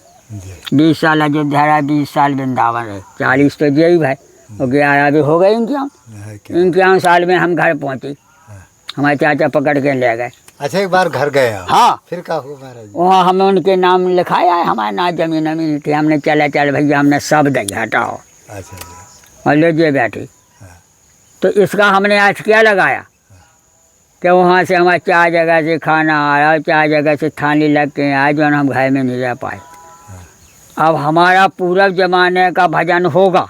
20 साल अयोध्या रहा, 20 साल वृंदावन रहे, 40 तो यही भाई, और 11 भी हो गए 51 साल में हम घर पहुँचे, हमारे चाचा पकड़ के ले गए। अच्छा, एक बार घर गए? हाँ। फिर क्या हुआ महाराज? वहाँ हमें उनके नाम लिखाया है, हमारे नाम जमीन अमीन थी, हमने चल भैया हमने सब दे, हटाओ। अच्छा, और ले जे बैठे। तो इसका हमने आज क्या लगाया कि वहाँ से हमारे 4 जगह से खाना आया, 4 जगह से थाली लग के आए, जो हम घर में नहीं रह पाए। अब हमारा पूरब जमाने का भजन होगा,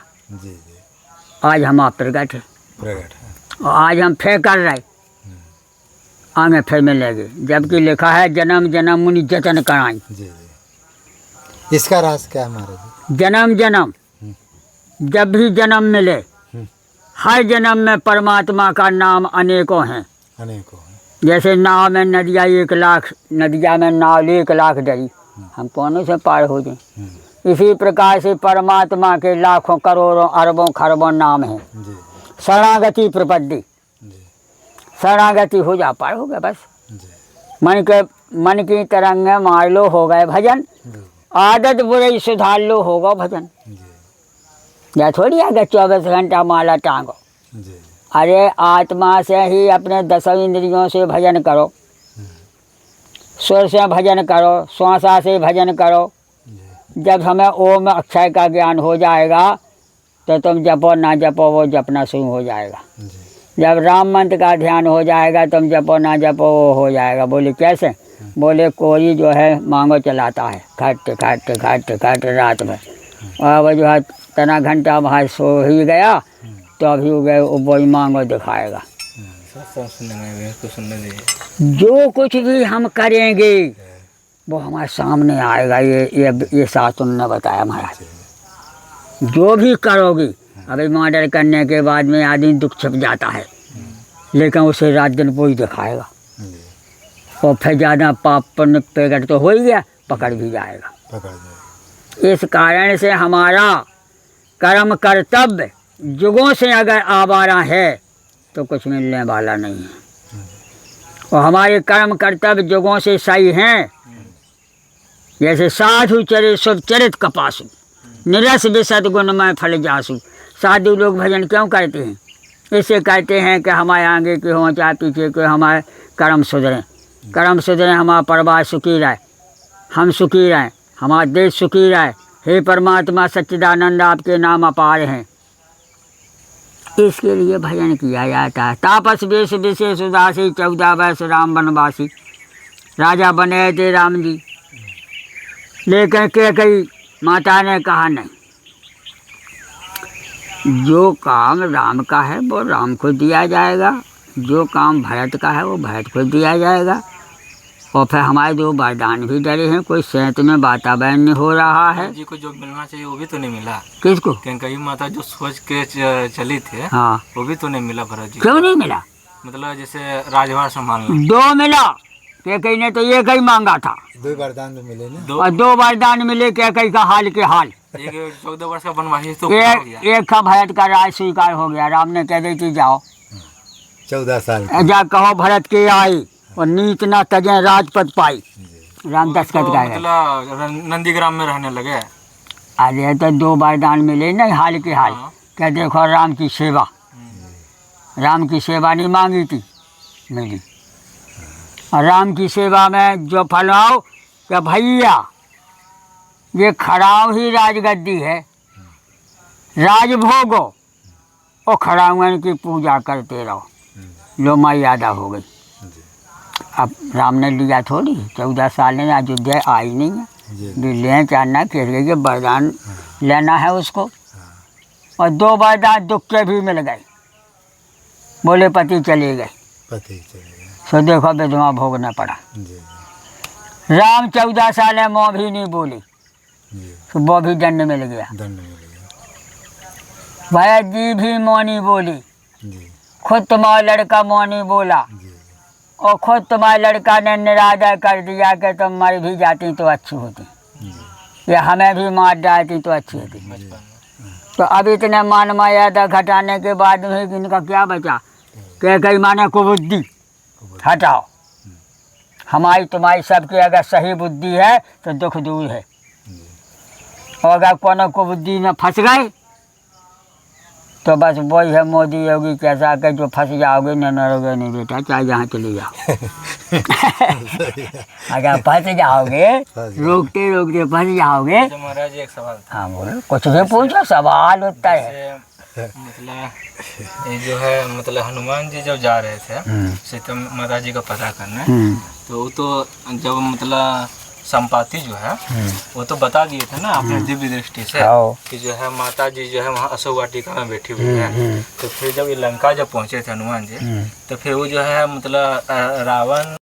आज हम आप प्रगट है, और आज हम फिर कर रहे, आगे फिर मिलेंगे, जबकि लिखा है जन्म जन्म मुनि जतन कराई। इसका राज क्या है महाराज? जन्म जन्म, जब भी जन्म मिले, हर जन्म में परमात्मा का नाम अनेकों हैं, जैसे नाव में नदिया 1,00,000 नदिया में नाव 1,00,000 डरी, हम कौन से पार हो जाए। इसी प्रकार से परमात्मा के लाखों करोड़ों अरबों खरबों नाम है। शरणागति प्रपत्ति, शरणागति हो जा पार हो गया बस। मन की तरंग मार लो हो गए भजन, आदत बुरी सुधार लो होगा भजन। या थोड़ी आगे 24 घंटा माला टांगो। अरे आत्मा से ही अपने 10 इंद्रियों से भजन करो, सुर से भजन करो, श्वासा से भजन करो। जब हमें ओम अक्षय का ज्ञान हो जाएगा तो तुम जपो ना जपो वो जपना शुरू हो जाएगा। जब राम मंत्र का ध्यान हो जाएगा तुम जपो ना जपो वो हो जाएगा। बोले कैसे? बोले कोई जो है मांगो चलाता है खट खट खट खट रात में, और वो जो है तना घंटा वहाँ सो ही गया तो अभी हो गए वही मांगो दिखाएगा। जो कुछ भी हम करेंगे वो हमारे सामने आएगा। ये शास्त्र ने बताया महाराज। जो भी करोगी, अभी मर्डर करने के बाद में आदमी दुख छिप जाता है, लेकिन उसे रात दिन वो ही दिखाएगा। और फिर ज़्यादा पाप पुण्य प्रकट तो हो ही गया, पकड़ भी जाएगा। इस कारण से हमारा कर्म कर्तव्य जुगों से अगर आवारा है तो कुछ मिलने वाला नहीं है। और हमारे कर्म कर्तव्य जुगों से सही हैं। जैसे साधु चरित शुभ चरित कपासु, निरस विशद गुणमय फल जासु। साधु लोग भजन क्यों करते हैं? इससे कहते हैं कि हमारे आगे के हों चाहे पीछे के, हमारे कर्म सुधरें, कर्म सुधरें, हमारा परिवार सुखी रहे, हम सुखी रहें, हमारा देश सुखी रहे। हे परमात्मा सच्चिदानंद आपके नाम अपार हैं। इसके लिए भजन किया जाता है। तापस वेश विशेष उदासी, 14 वर्ष राम वनवासी। राजा बने थे राम जी, लेकिन कैकेयी माता ने कहा नहीं, जो काम राम का है वो राम को दिया जाएगा, जो काम भरत का है वो भरत को दिया जाएगा। और फिर हमारे 2 वरदान भी डरे हैं। कोई संत में वातावरण हो रहा है जी को जो मिलना चाहिए वो भी तो नहीं मिला। किसको? कैकेयी माता जो सोच के चली थे, हाँ, वो भी तो नहीं मिला भरत जी। क्यों नहीं मिला? मतलब जैसे राजभार संभालना, 2 मिला। कैकेयी ने तो एक ही मांगा था। 2 वरदान तो मिले ना। और 2 वरदान मिले कैकेयी का हाल के हाल। एक 14 वर्ष का वनवासी तो पूरा हो गया। एक का भरत का राज स्वीकार हो गया। राम ने कह दी थी जाओ 14 साल जा कहो भरत के आई, और नीत न तजे राजपद पाई। राम दशरथ का है। मतलब नंदीग्राम में रहने लगे। अरे तो 2 वरदान मिले नहीं हाल के हाल। क्या देखो राम की सेवा, राम की सेवा नहीं मांगी थी, मिली। और राम की सेवा में जो फलवाओ कि भैया ये खड़ाव ही राजगद्दी है, राजभोगो और खड़ावन की पूजा करते रहो। लो मर्यादा हो गई। अब राम ने लिया थोड़ी, 14 साल में अयोध्या आई नहीं है। दिल्ली चाहना किसी के वरदान लेना है उसको। और 2 वरदान दुख के भी मिल गए। बोले पति चले गए, सो देखो विधवा भोगना पड़ा। राम 14 साल में मोह भी नहीं बोली, तो वो भी दंड मिल गया। भरत जी भी मोह नहीं बोली, खुद तुम्हारा लड़का मोह नहीं बोला, और खुद तुम्हारे लड़का ने निरादर कर दिया कि तुम मर भी जाती तो अच्छी होती, या हमें भी मार डालती तो अच्छी होती। तो अब इतने मान मर्यादा घटाने के बाद में इनका क्या बचा? कैकेयी माने कुबुद्धि हटाओ। हमारी तुम्हारी सबकी अगर सही बुद्धि है तो दुख दूर है, और अगर कोनो कुबुद्धि में फंस गए तो बस वही है मोदी योगी कैसा कि जो फंस जाओगे न नरोगे नहीं बेटा, चाहे जहाँ चले जाओ। अगर फंस जाओगे, रोकते रोकते फंस जाओगे। महाराज एक सवाल था। हाँ बोलो, कुछ भी पूछो, सवाल होता है। मतलब ये जो है मतलब हनुमान जी जब जा रहे थे सीता माता जी का पता करने, तो वो तो जब मतलब संपाति जो है वो तो बता दिए थे ना अपने दिव्य दृष्टि से कि जो है माता जी जो है वहाँ अशोक वाटिका में बैठी हुई है। तो फिर जब ये लंका जब पहुँचे थे हनुमान जी, तो फिर वो जो है मतलब रावण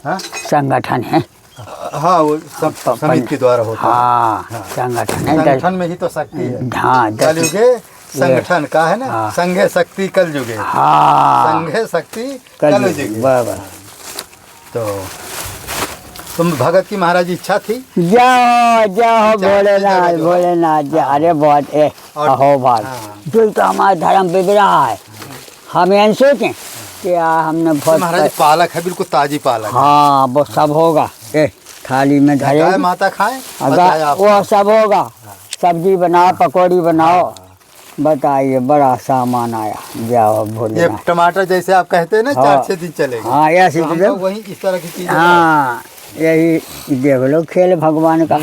हाँ संगठन है। हाँ, वो सब समिति के द्वारा होता है। हाँ संगठन है। संगठन में ही तो शक्ति है। हाँ कलयुगे संगठन का है ना, संघे शक्ति कल युगे। हाँ संघे शक्ति कल युगे। बराबर। तो तुम भगत की महाराज जी इच्छा थी? जाओ जाओ भोलेनाथ भोलेनाथ जा। अरे बहुत अहो भाग जो तो हमारा धर्म बिगड़ रहा है। हम यही सोचें कि हमने बहुत महाराज पालक है, बिल्कुल ताजी पालक। हाँ वो सब होगा। थाली में धरे गाय माता खाएं, वो सब होगा। सब्जी बनाओ, पकौड़ी बनाओ। बताइए बड़ा सामान आया। जाओ भोले। ये टमाटर जैसे आप कहते हैं ना, 4-6 दिन चलेगा। हाँ ऐसे तो वही इस तरह की चीज। हाँ यही देख लो खेल भगवान का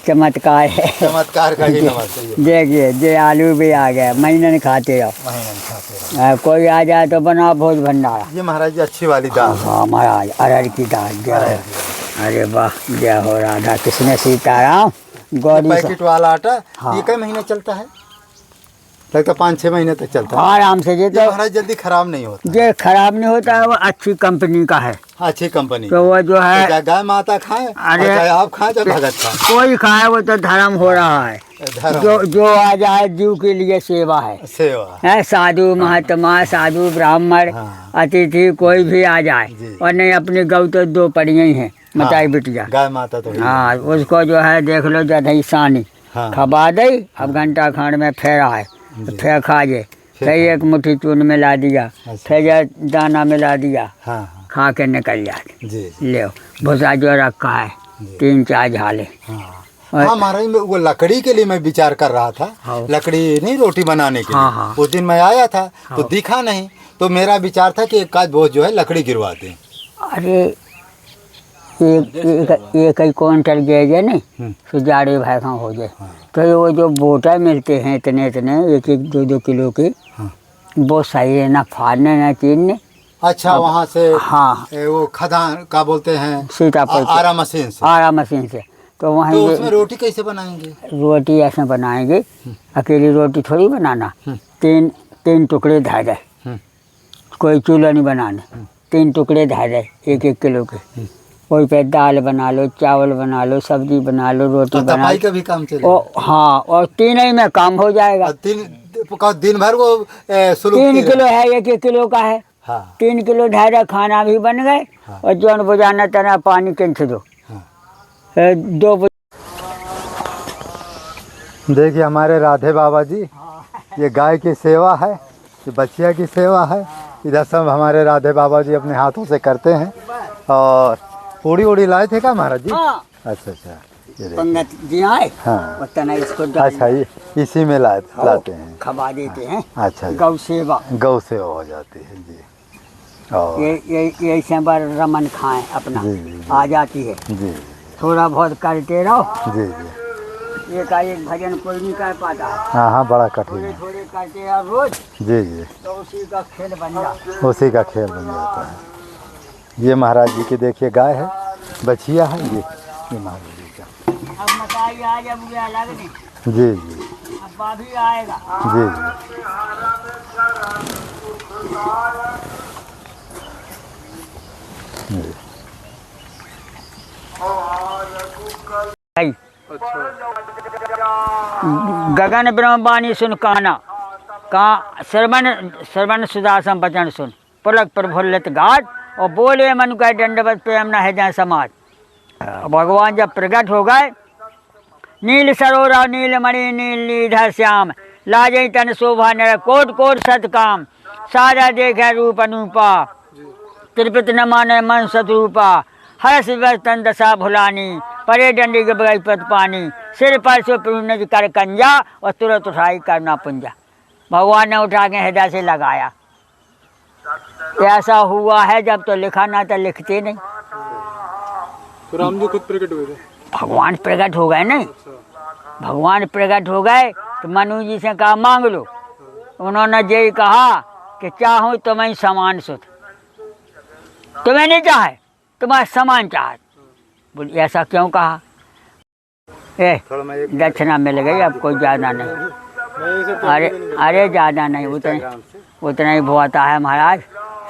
चमत्कार है। चमत्कार का ही नमस्ते। देखिए जे आलू भी आ गया, महीने खाते रहो। कोई आ जाए तो बनाओ भोज भंडारा। ये महाराज जी अच्छी वाली दाल। हाँ महाराज अरहर की दाल। जय हो। अरे वाह जय हो राधा कृष्ण सीताराम। गौरी पैकेट वाला आटा ये कई महीने चलता है? लगता 5-6 महीने तक चलता है आराम से। ये तो महाराज जल्दी खराब नहीं होता। ये खराब नहीं होता है। वो अच्छी कंपनी का है। अच्छी कंपनी। तो वो जो है चाहे गाय माता खाए, अरे चाहे आप खाएं, चाहे भगत खाएं, कोई खाए वो तो धर्म हो रहा है। जो आ जाए जीव के लिए सेवा है। सेवा है साधु महात्मा, साधु ब्राह्मण, अतिथि कोई भी आ जाए। और नहीं अपनी गौ तो 2 पड़ियाँ ही हैं, मताई बिटिया। गाय माता तो हाँ उसको जो है देख लो जदई सानी खबा दई। अब घंटा खान में फेरा है, फिर खा जे। फिर एक मुट्ठी चून मिला दिया, फिर दाना मिला दिया, खा के निकल जाते। ले भूसा जो रखा है 3-4 झाले। हाँ महाराज वो लकड़ी के लिए मैं विचार कर रहा था। लकड़ी नहीं रोटी बनाने के लिए। उस दिन मैं आया था तो दिखा नहीं, तो मेरा विचार था कि एक आध बोझ जो है लकड़ी गिरवा दें। अरे एक ही क्विंटल गेजे नहीं सुजाड़े भाई खां हो जाए। तो वो जो बोटा मिलते हैं इतने 1-2 किलो की, वो सही है ना फाड़ने ना चीरने। अच्छा वहाँ से हाँ वो खदान का बोलते हैं सीतापुर आरा मशीन से। आरा मशीन से। तो वहाँ तो उसमें रोटी कैसे बनाएंगे? रोटी ऐसे बनाएंगे, अकेली रोटी थोड़ी बनाना। 3 टुकड़े धर दे। कोई चूल्हा नहीं बनाना। 3 टुकड़े धर दे 1-1 किलो के। कोई पे दाल बना लो, चावल बना लो, सब्जी बना लो, रोटी तो बना लो। का भी काम चलेगा। हाँ और 3 ही में काम हो जाएगा। दिन भर वो 3 किलो है, 1-1 किलो का है। 3 किलो ढाई खाना भी बन गए। और जौन बुझाना तना पानी किंच दो। 2 देखिए हमारे राधे बाबा जी, ये गाय की सेवा है, ये बच्चिया की सेवा है। इधर सब हमारे राधे बाबा जी अपने हाथों से करते हैं। और पूड़ी लाए थे क्या महाराज जी? हाँ। अच्छा पंगत जी आए। हाँ इसको अच्छा ये इसी में लाते हैं, खबा देते हैं। अच्छा गौ सेवा हो जाती है जी। और ये सेवा रमन खाएं अपना जी, आ जाती है जी। थोड़ा बहुत करते रहो। जी एक भजन कोई नहीं कर पाता है। हाँ बड़ा कठिन थोड़े करते हैं रोज। जी तो उसी का खेल बन जाता है। ये महाराज जी की देखिए गाय है, बछिया है ये महाराज जी का। अब मकाई आ जब गया लगने। जी अब बाभी आएगा। जी गगन ब्रह्मवाणी सुन कहना का श्रवण सुदासम वचन सुन पुलक प्रफुल्लित घाट और बोले मन का दंडवत प्रेम न है जहाँ समाज। भगवान जब प्रकट हो गए, नील सरोरा नील मणि नील नीधर श्याम लाजई तन शोभा नर कोट कोट सतकाम सारा देखे रूप अनूपा त्रिपित न माने मन सतरूपा हर्ष तन दशा भुलानी परे डंडी के बगई पत पानी सिर पर से पुण्य कर कंजा और तुरंत उठाई करना पुंजा। भगवान ने उठा के हृदय से लगाया। ऐसा हुआ है जब तो लिखा ना तो लिखते नहीं। तो राम जी खुद प्रकट हुए थे? भगवान प्रकट हो गए नहीं। भगवान प्रकट हो गए तो मनु जी से कहा मांग लो। उन्होंने यही कहा कि चाहूँ तुम्हें समान सुध, तुम्हें नहीं चाहे तुम्हारा समान चाहत। बोली ऐसा क्यों कहा? दक्षिणा मिल गई, अब कोई ज़्यादा नहीं। अरे ज़्यादा नहीं, उतना ही होता है महाराज।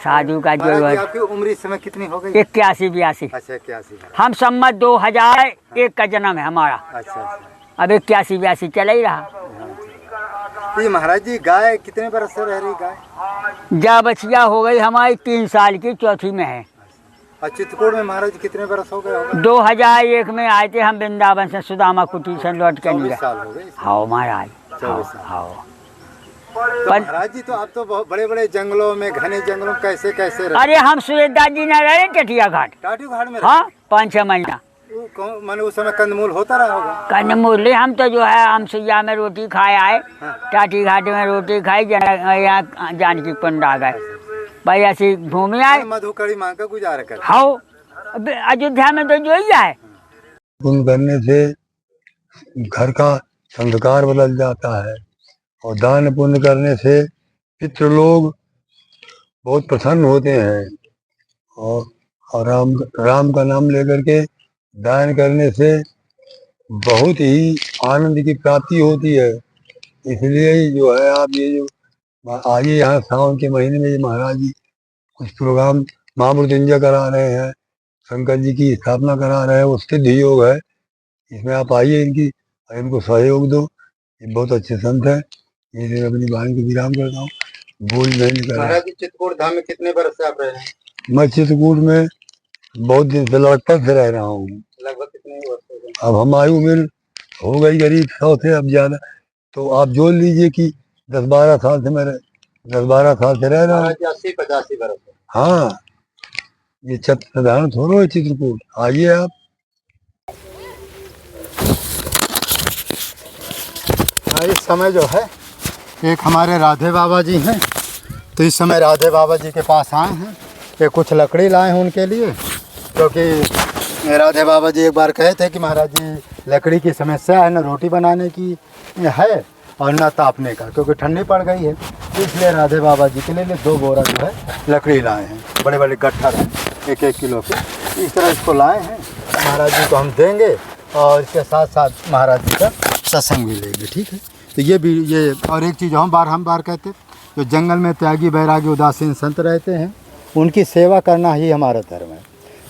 साधु का महाराज जी, जरूरत। आपकी उम्र इस समय कितनी हो गई? 81-82। अच्छा 81। हम सम्मत 2001 का जन्म है हमारा। अच्छा। अब 81-82 चला ही रहा। ये महाराज जी गाय कितने बरस से रह रही गाय? जब बछिया हो गई हमारी 3 साल की, चौथी में है। और चित्रकूट में महाराज जी कितने बरस हो गए होगा? 2001 में आए थे हम वृंदावन से, सुदामा कुटी से लौट के 24 लिए। साल हो गए। हाँ महाराज, 24 साल। हाँ। तो महाराज जी तो आप तो बहुत बड़े बड़े जंगलों में, घने जंगलों में कैसे कैसे रहे? अरे हम सुरेदास जी न रहे टटिया घाट। टाटी घाट में हाँ 5-6 महीना। माने उस समय कंदमूल होता रहा होगा? कन्नमूली हम तो जो है हम सुइया में रोटी खाए आए। टाटी घाट में रोटी खाई, यहाँ जानकी कुंड आ गए, भाई ऐसे घूमे आए। मधुकड़ी मांग का गुजारा कर। हाँ अयोध्या में तो जो ही है। पुण्य करने से घर का संस्कार बदल जाता है और दान पुण्य करने से पितृ लोग बहुत प्रसन्न होते हैं और राम का नाम लेकर के दान करने से बहुत ही आनंद की प्राप्ति होती है। इसलिए जो है आप ये जो आइए यहाँ सावन के महीने में ये महाराज जी कुछ प्रोग्राम महामृत्युंजय करा रहे हैं, शंकर जी की स्थापना करा रहे हैं, वो सिद्ध योग है। इसमें आप आइए, इनको सहयोग दो। ये बहुत अच्छे संत हैं। ये अपनी वाणी को विराम करता हूँ, बोल नहीं निकल। महाराज जी चित्रकूट धाम में कितने बरस से आप रहे हैं? मैं चित्रकूट में बहुत दिन से लगभग से रह रहा हूँ। लगभग कितने वर्ष हो गए? अब हमारी उम्र हो गई करीब 100 से अब ज्यादा, तो आप जोड़ लीजिए कि 10-12 साल से मैं 10-12 साल से रह रहा हूँ। 80-85 बरस। हाँ, ये साधारण थोड़ा है चित्रकूट। आइए आप। इस समय जो है एक हमारे राधे बाबा जी हैं, तो इस समय राधे बाबा जी के पास आए हैं। ये कुछ लकड़ी लाए हैं उनके लिए, क्योंकि राधे बाबा जी एक बार कहे थे कि महाराज जी लकड़ी की समस्या है, न रोटी बनाने की है और न तापने का, क्योंकि ठंडी पड़ गई है। इसलिए राधे बाबा जी के लिए 2 बोरा जो है लकड़ी लाए हैं, बड़े बड़े गट्ठर हैं 1-1 किलो के। इस तरह इसको लाए हैं, महाराज जी को हम देंगे और इसके साथ साथ महाराज जी का सत्संग भी लेंगे। ठीक है, तो ये और एक चीज़ हम बार कहते, जो जंगल में त्यागी बैरागी उदासीन संत रहते हैं, उनकी सेवा करना ही हमारा धर्म है।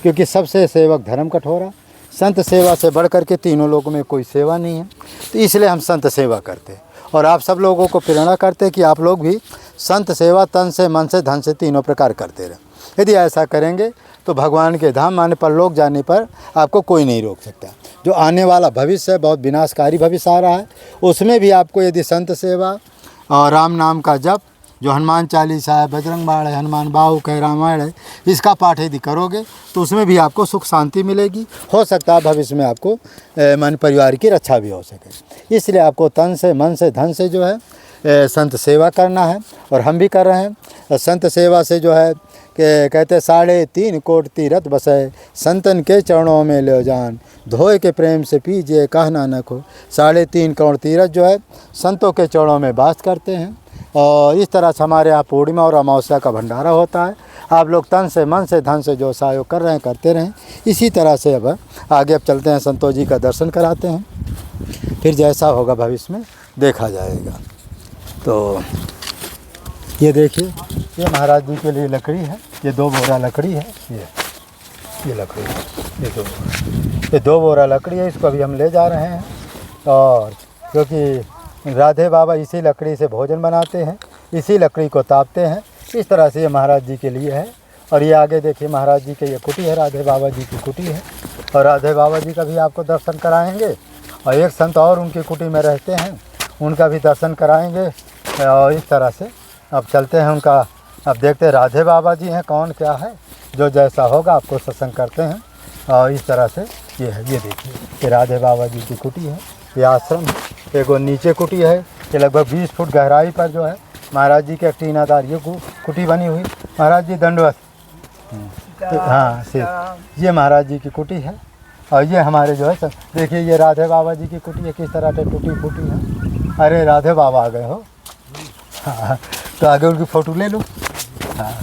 क्योंकि सबसे सेवक धर्म कठोरा, संत सेवा से बढ़ कर के तीनों लोगों में कोई सेवा नहीं है। तो इसलिए हम संत सेवा करते हैं और आप सब लोगों को प्रेरणा करते हैं कि आप लोग भी संत सेवा तन से, मन से, धन से, तीनों प्रकार करते रहें। यदि ऐसा करेंगे तो भगवान के धाम आने पर, लोग जाने पर आपको कोई नहीं रोक सकता। जो आने वाला भविष्य है, बहुत विनाशकारी भविष्य आ रहा है, उसमें भी आपको यदि संत सेवा और राम नाम का जप, जो हनुमान चालीसा है, बजरंग बाण है, हनुमान बाहु है, रामायण है, इसका पाठ यदि करोगे तो उसमें भी आपको सुख शांति मिलेगी। हो सकता है भविष्य में आपको मन परिवार की रक्षा भी हो सके। इसलिए आपको तन से, मन से, धन से जो है संत सेवा करना है, और हम भी कर रहे हैं। संत सेवा से जो है कि कहते 3.5 कोट तीरथ बसे, संतन के चरणों में ले जान, धोए के प्रेम से पीजिए कह नानक हो। 3.5 करोड़ तीरथ जो है संतों के चरणों में वास करते हैं। और इस तरह से हमारे यहाँ पूर्णिमा और अमावस्या का भंडारा होता है। आप लोग तन से, मन से, धन से जो सहयोग कर रहे हैं करते रहें। इसी तरह से अब आगे चलते हैं, संतोष जी का दर्शन कराते हैं, फिर जैसा होगा भविष्य में देखा जाएगा। तो ये देखिए, ये महाराज जी के लिए लकड़ी है, ये 2 बोरा लकड़ी है। ये लकड़ी है, ये 2 बोरा लकड़ी है। इसको अभी हम ले जा रहे हैं, और क्योंकि राधे बाबा इसी लकड़ी से भोजन बनाते हैं, इसी लकड़ी को तापते हैं। इस तरह से ये महाराज जी के लिए है। और ये आगे देखिए महाराज जी के ये कुटी है, राधे बाबा जी की कुटी है, और राधे बाबा जी का भी आपको दर्शन कराएंगे। और एक संत और उनकी कुटी में रहते हैं, उनका भी दर्शन कराएंगे। और इस तरह से अब चलते हैं उनका, अब देखते हैं राधे बाबा जी हैं कौन क्या है, जो जैसा होगा आपको सत्संग करते हैं। और इस तरह से ये है, ये देखिए ये राधे बाबा जी की कुटी है, ये आश्रम है। एक वो नीचे कुटी है, ये लगभग 20 फुट गहराई पर जो है महाराज जी के टीनादार ये कुटी बनी हुई। महाराज जी दंडवत। हाँ सिर्फ ये महाराज जी की कुटी है। और ये हमारे जो है देखिए, ये राधे बाबा जी की कुटी है, किस तरह से टूटी फूटी है। अरे राधे बाबा आ गए हो। हाँ, तो आगे उनकी फ़ोटो ले लो। हाँ,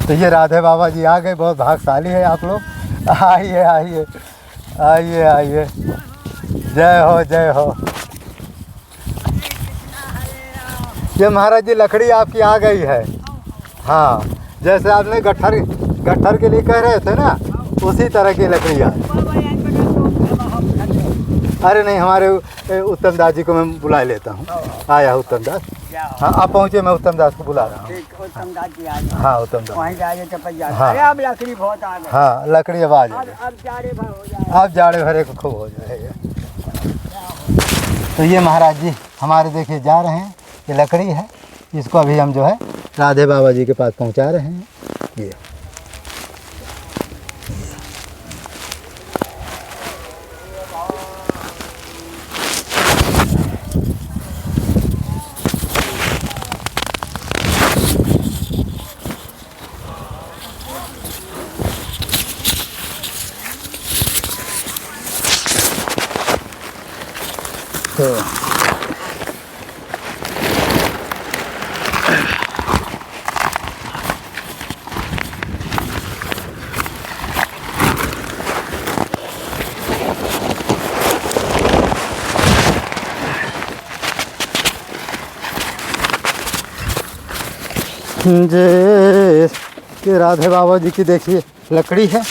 तो ये राधे बाबा जी आ गए, बहुत भाग्यशाली है आप लोग। आइए आइए आइए आइए, जय हो जय हो। ये महाराज जी लकड़ी आपकी आ गई है। हाँ, जैसे आपने गट्ठर के लिए कह रहे थे ना, उसी तरह की लकड़ियाँ। अरे नहीं, हमारे उत्तम दास जी को मैं बुला लेता हूँ। आया उत्तम दास। हाँ, आप पहुँचे, मैं उत्तम दास को बुला रहा हूँ। उत्तम दास जी आ गए। हाँ, उत्तम दास वहीं जाइए चपैया। हाँ। अरे अब लकड़ी बहुत आ गई। हाँ, लकड़ी अब आ जाएगी। अब जाड़े भर हो जाएगा। अब जाड़े भरे को खूब हो जाएगा। तो ये महाराज जी हमारे देखिए जा रहे हैं, ये लकड़ी है, इसको अभी हम जो है राधे बाबा जी के पास पहुंचा रहे हैं। ये तो ये राधे बाबा जी की देखिए लकड़ी है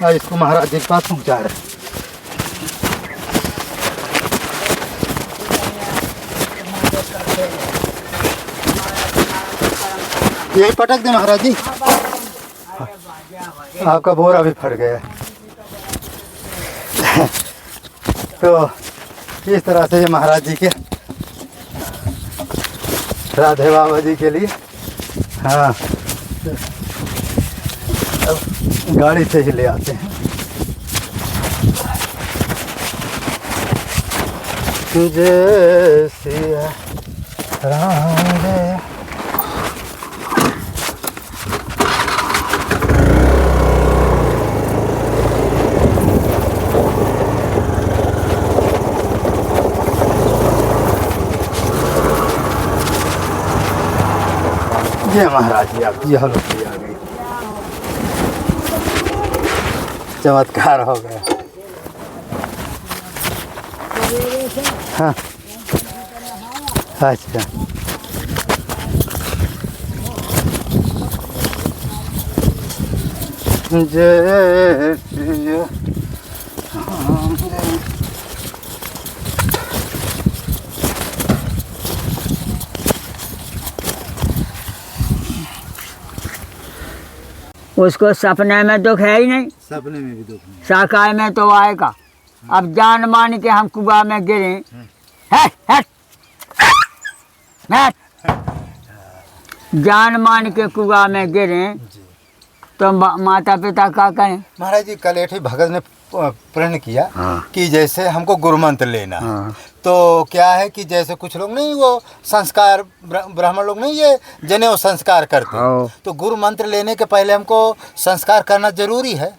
और इसको महाराज जी के पास पहुंचा रहे हैं। यही पटक दे महाराज जी। आपका बोरा भी फट गया। तो इस तरह से ये महाराज जी के राधे बाबा जी के लिए, हाँ, अब गाड़ी से ही ले आते हैं। जय सिया राम जय। ये महाराज जी आपकी यह लकड़ी आ गई, चमत्कार हो गया। हाँ, अच्छा, जय श्री राम जय। उसको सपने में दुख है ही नहीं, सपने में भी दुख नहीं। साकार में तो आएगा। अब जान मान के हम कुआं में गिरे, जान मान के कुआं में गिरे तो माता पिता क्या कहें? महाराज जी कल एक भगत ने प्रण किया हाँ। कि जैसे हमको गुरुमंत्र लेना है। हाँ। तो क्या है कि जैसे कुछ लोग नहीं, वो संस्कार ब्राह्मण लोग नहीं, ये जनेऊ संस्कार करते हाँ। हैं। तो गुरु मंत्र लेने के पहले हमको संस्कार करना जरूरी है।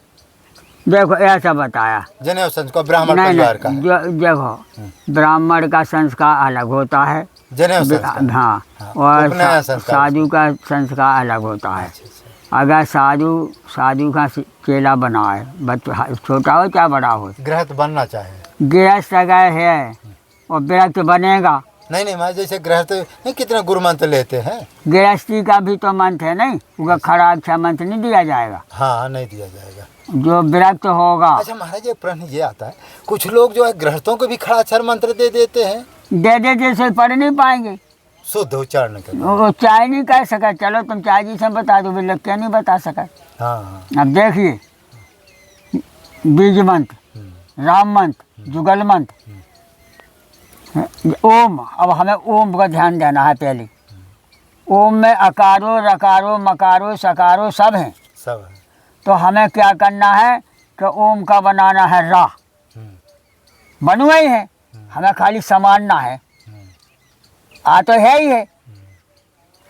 देखो ऐसा बताया, जनेऊ संस्कार ब्राह्मण नहीं परिवार का नहीं, देखो ब्राह्मण का संस्कार अलग होता है, जनेऊ संस्कार। हाँ, हाँ, और उपनयन संस्कार। साधु का संस्कार अलग होता है। अगर साधु का चेला बना है, बच्चा छोटा हो क्या बड़ा हो, गृहस्थ बनना चाहिए। गृहस्थ अगर है और विरक्त बनेगा, नहीं नहीं महाराज, जैसे गृहस्थ नहीं कितने गुरु मंत्र लेते हैं। गृहस्थी का भी तो मंत्र है नहीं, उसका खड़ा अच्छा मंत्र नहीं दिया जाएगा, हाँ, नहीं दिया जाएगा। जो विरक्त होगा। अच्छा महाराज, एक प्रश्न ये आता है, कुछ लोग जो है गृहस्थों को भी खड़ा अक्षर मंत्र दे देते हैं। दे जैसे पढ़ नहीं पाएंगे, शुद्ध उच्चारण कर। वो चाय नहीं कह सका, चलो तुम चाय जी से बता दो, बिल्कुल क्या नहीं बता सका। हाँ, अब देखिए, बीज मंत्र, राम मंत्र, जुगल मंत्र, ओम। अब हमें ओम का ध्यान देना है पहले। ओम में अकारो रकारो मकारो सकारो सब हैं। सब है। तो हमें क्या करना है कि ओम का बनाना है रा, बनुआ ही है, हमें खाली समानना है। आ तो है ही है,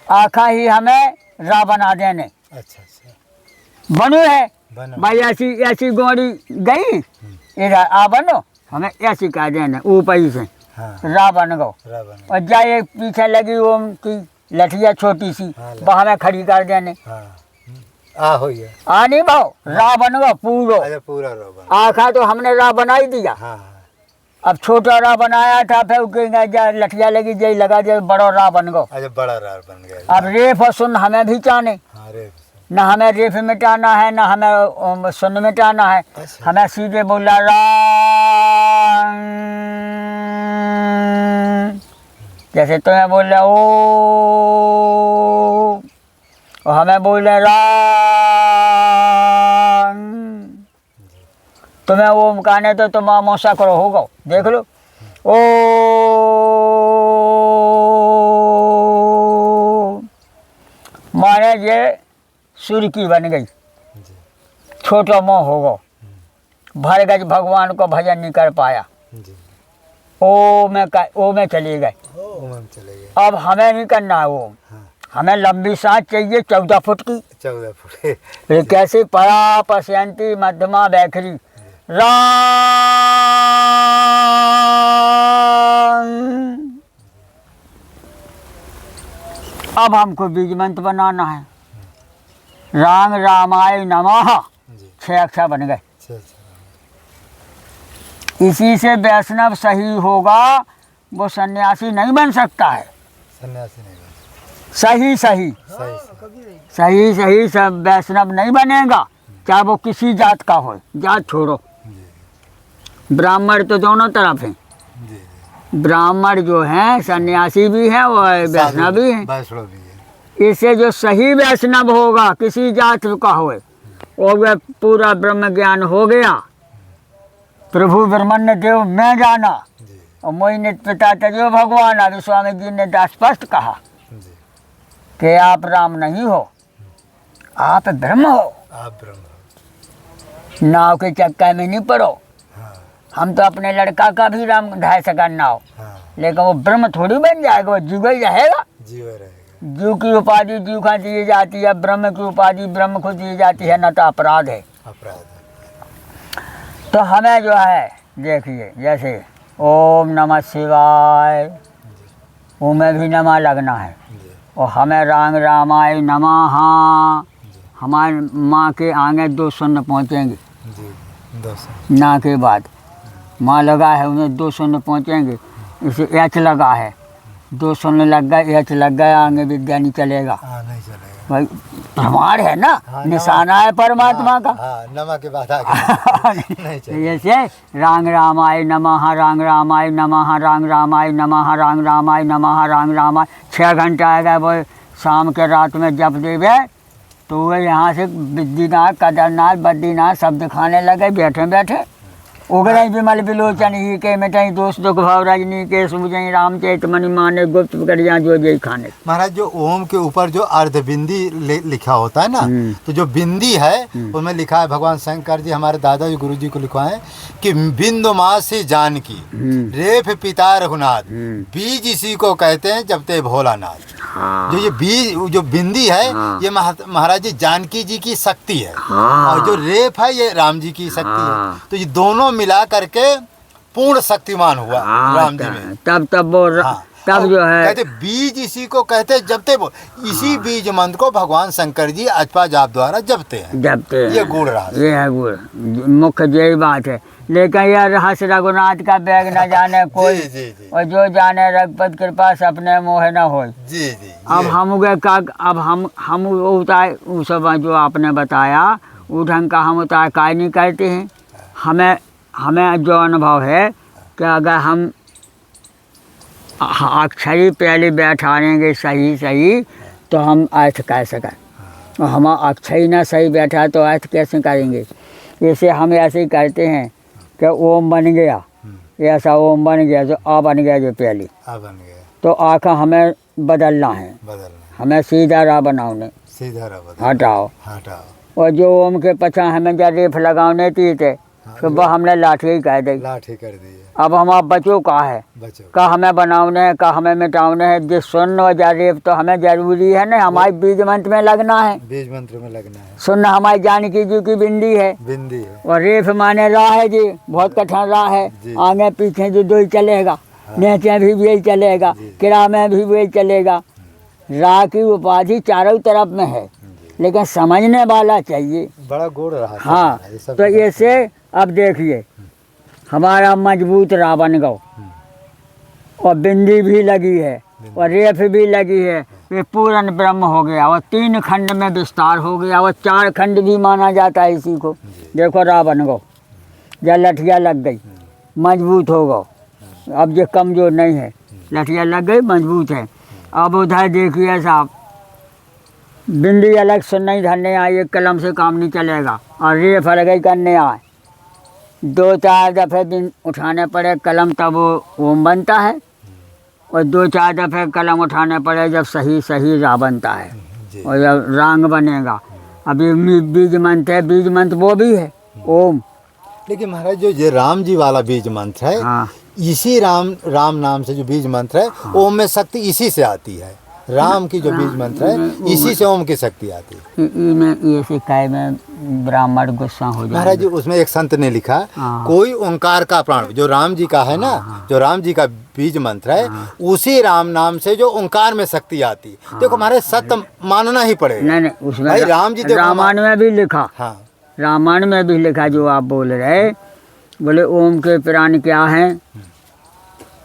आखा ही हमें रा बना देने। अच्छा अच्छा, बनु है बनो। भाई, ऐसी गोड़ी गई इधर आ बनो, हमें ऐसी कह देने ऊपर ही से हाँ, रा बन गो। रावण। और जाए पीछे लगी ओम की लठिया छोटी सी, हाँ, वह हमें खड़ी कर देने। हाँ, आ हो गया। आ नहीं भाव, रा बन गो पूरो। अच्छा, पूरा रावण। आखा तो हमने रा बना ही दिया। हाँ, अब छोटा राह बनाया था, फिर उसके लठिया लगी जय लगा जय बड़ा राह बन गो। अच्छा बड़ा राह बन गया। अब रेफ और सुन हमें भी चाने, हाँ रेफ न हमें रेफ मिटाना है न हमें सुन मिटाना है। अच्छा। हमें सीधे बोला राम, जैसे तुम्हें बोल रहे ओ, और हमें बोल रहे राम। तुम्हें वो कहने तो तुम मौसा करो होगा, देख लो ओ माने ये सूर्य की बन गई, छोटा मोह होगा, भर गज भगवान को भजन नहीं कर पाया, जी ओ में चले गए। चले गए। अब हमें नहीं करना है वो, हमें लंबी सांस चाहिए 14 फुट की। 14 फुट। फिर कैसे परा पश्यंती मध्यमा बैखरी राम। अब हमको बीज मंत्र बनाना है, राम रामाय नमः, 6 अक्षर बन गए। इसी से वैष्णव सही होगा, वो सन्यासी नहीं बन सकता है। सन्यासी नहीं बन सही सही सही सही सब वैष्णव नहीं बनेगा, चाहे वो किसी जात का हो। जात छोड़ो, ब्राह्मण तो दोनों तरफ हैं। ब्राह्मण जो हैं सन्यासी भी हैं और वैष्णव भी हैं। वैष्णव भी है। इससे जो सही वैष्णव होगा किसी जात का हो, और वह पूरा ब्रह्म ज्ञान हो गया। प्रभु ब्रह्मण्य देव मैं जाना, और मोहि नित पिता तजो भगवान। अभी स्वामी जी ने स्पष्ट कहा कि आप राम नहीं हो, आप ब्रह्म हो। आप ब्रह्म। नाव के चक्कर में नहीं पड़ो। हम तो अपने लड़का का भी राम ढाई सका नाव, लेकिन वो ब्रह्म थोड़ी बन जाएगा, वो जीव ही रहेगा। जीव रहेगा। जीव की उपाधि जीव का दी जाती है, ब्रह्म की उपाधि ब्रह्म को दी जाती है, न तो अपराध है। अपराध है। तो हमें जो है देखिए, जैसे ओम नमः शिवाय, वो में भी नमा लगना है। और हमें राम रामाय नमः, हमारे माँ के आगे 2 शून्य पहुँचेंगे। ना के बाद माँ लगा है उन्हें 2 शून्य पहुँचेंगे। इसे एच लगा है, 2 शून्य लग गए, एच लग गया, आगे विद्या नहीं चलेगा। नहीं चलेगा भाई प्रमाण है ना, निशाना है परमात्मा का। नमा के बाद आगे नहीं चलेगा। जैसे राम रामाय नमः, राम रामाय नमः, राम रामाय नमः, राम रामाय नमः, राम रामाय। 6 घंटा आएगा वो शाम के रात में जप देवे, तो वो यहाँ से विद्यनाथ केदारनाथ बद्रीनाथ सब दिखाने लगे बैठे बैठे। उगरई विमल बिलोचन ही के मिटई दोष दुख भाव रजनी के सूझई रामचरित मणि माने गुप्त करिया जो जय खाने। महाराज जो ओम के ऊपर जो अर्धबिंदी लिखा होता है ना, तो जो बिंदी है उसमें लिखा है, भगवान शंकर जी हमारे दादाजी गुरु जी को लिखा है कि बिंदु मासी जानकी रेफ पिता रघुनाथ, बीज इसी को कहते हैं जब ते भोलानाथ। जो ये बीज जो बिंदी है ये महाराज जी जानकी जी की शक्ति है, और जो रेफ है ये राम जी की शक्ति है। तो ये दोनों मिला करके पूर्ण शक्तिमान हुआ राम जी में। तब वो तब जो है कहते बीज इसी को कहते जपते वो, इसी बीज मंत्र को भगवान शंकर जी अजपा जाप द्वारा जपते हैं। ये गुण रहा, ये है गुण, मुख्य यही बात है। लेकिन यह रहस्य रघुनाथ का बैग न जाने कोई, और जो जाने रघुपत कृपा सपने मोह न हो। अब हम अब हम उतार वो सब जो आपने बताया वो ढंग का हम उतार काय नहीं करते हैं। हमें जो अनुभव है कि अगर हम अक्षरी पहले बैठाएंगे सही तो हम अर्थ कर सकें, और हम अक्षरी ना सही बैठा तो अर्थ कैसे करेंगे। जैसे हम ऐसे ही करते हैं कि ओम बन गया, ऐसा ओम बन गया तो आ बन गया, जो पहले आ बन गया, तो आँखा हमें बदलना है, हमें सीधा राह बनाओने, सीधा राह हटाओ। और जो ओम के पछा हमें जब रेफ लगाने थी थे तो वह हमने लाठी कर दी, लाठी कर दी। अब हमारा बचो का है, का हमें बनाने है, का हमें मिटाने है। जिस सुन्न और रेफ तो हमें जरूरी है ना, हमारे बीज मंत्र में लगना है, बीज मंत्र में लगना है। सुन्न हमारी जानकी जी की बिंदी है, और रेफ माने राह है जी, बहुत कठिन राह है। आगे पीछे जो 2 ही चलेगा, नीचे भी वही चलेगा, किरा में भी वही चलेगा। राह की उपाधि चारों तरफ में है, लेकिन समझने वाला चाहिए, बड़ा गुण रहा। हाँ, तो ऐसे अब देखिए हमारा मजबूत रावण गौ, और बिंदी भी लगी है और रेफ भी लगी है, वे पूर्ण ब्रह्म हो गया और 3 खंड में विस्तार हो गया और 4 खंड भी माना जाता है इसी को। देखो रावण गौ, या लठिया लग गई मजबूत हो गो, अब ये कमजोर नहीं है, लठिया लग गई मजबूत है। अब उधर देखिए साहब, बिंदी अलग से नहीं धरने आए, एक कलम से काम नहीं चलेगा, और रेफ अलग करने आए, 2-4 दफ़े दिन उठाने पड़े कलम, तब वो ओम बनता है, और 2-4 दफ़े कलम उठाने पड़े जब सही सही रा बनता है, और जब रांग बनेगा। अभी बीज मंत्र है, बीज मंत्र वो भी है ओम। लेकिन महाराज जो ये राम जी वाला बीज मंत्र है, हाँ, इसी राम नाम से जो बीज मंत्र है, हाँ, ओम में शक्ति इसी से आती है। राम की जो बीज मंत्र है इसी से ओम की शक्ति आती है। ये सिखाए में ब्राह्मण गुस्सा हो जाए। महाराज जी उसमें एक संत ने लिखा, कोई ओंकार का प्राण, जो राम जी का है ना, जो राम जी का बीज मंत्र है, उसी राम नाम से जो ओंकार में शक्ति आती है। देखो हमारे सत्य मानना ही पड़ेगा। नहीं, उसमें भाई राम जी रामायण में भी लिखा, हाँ, रामायण में भी लिखा जो आप बोल रहे, बोले ओम के प्राण क्या हैं,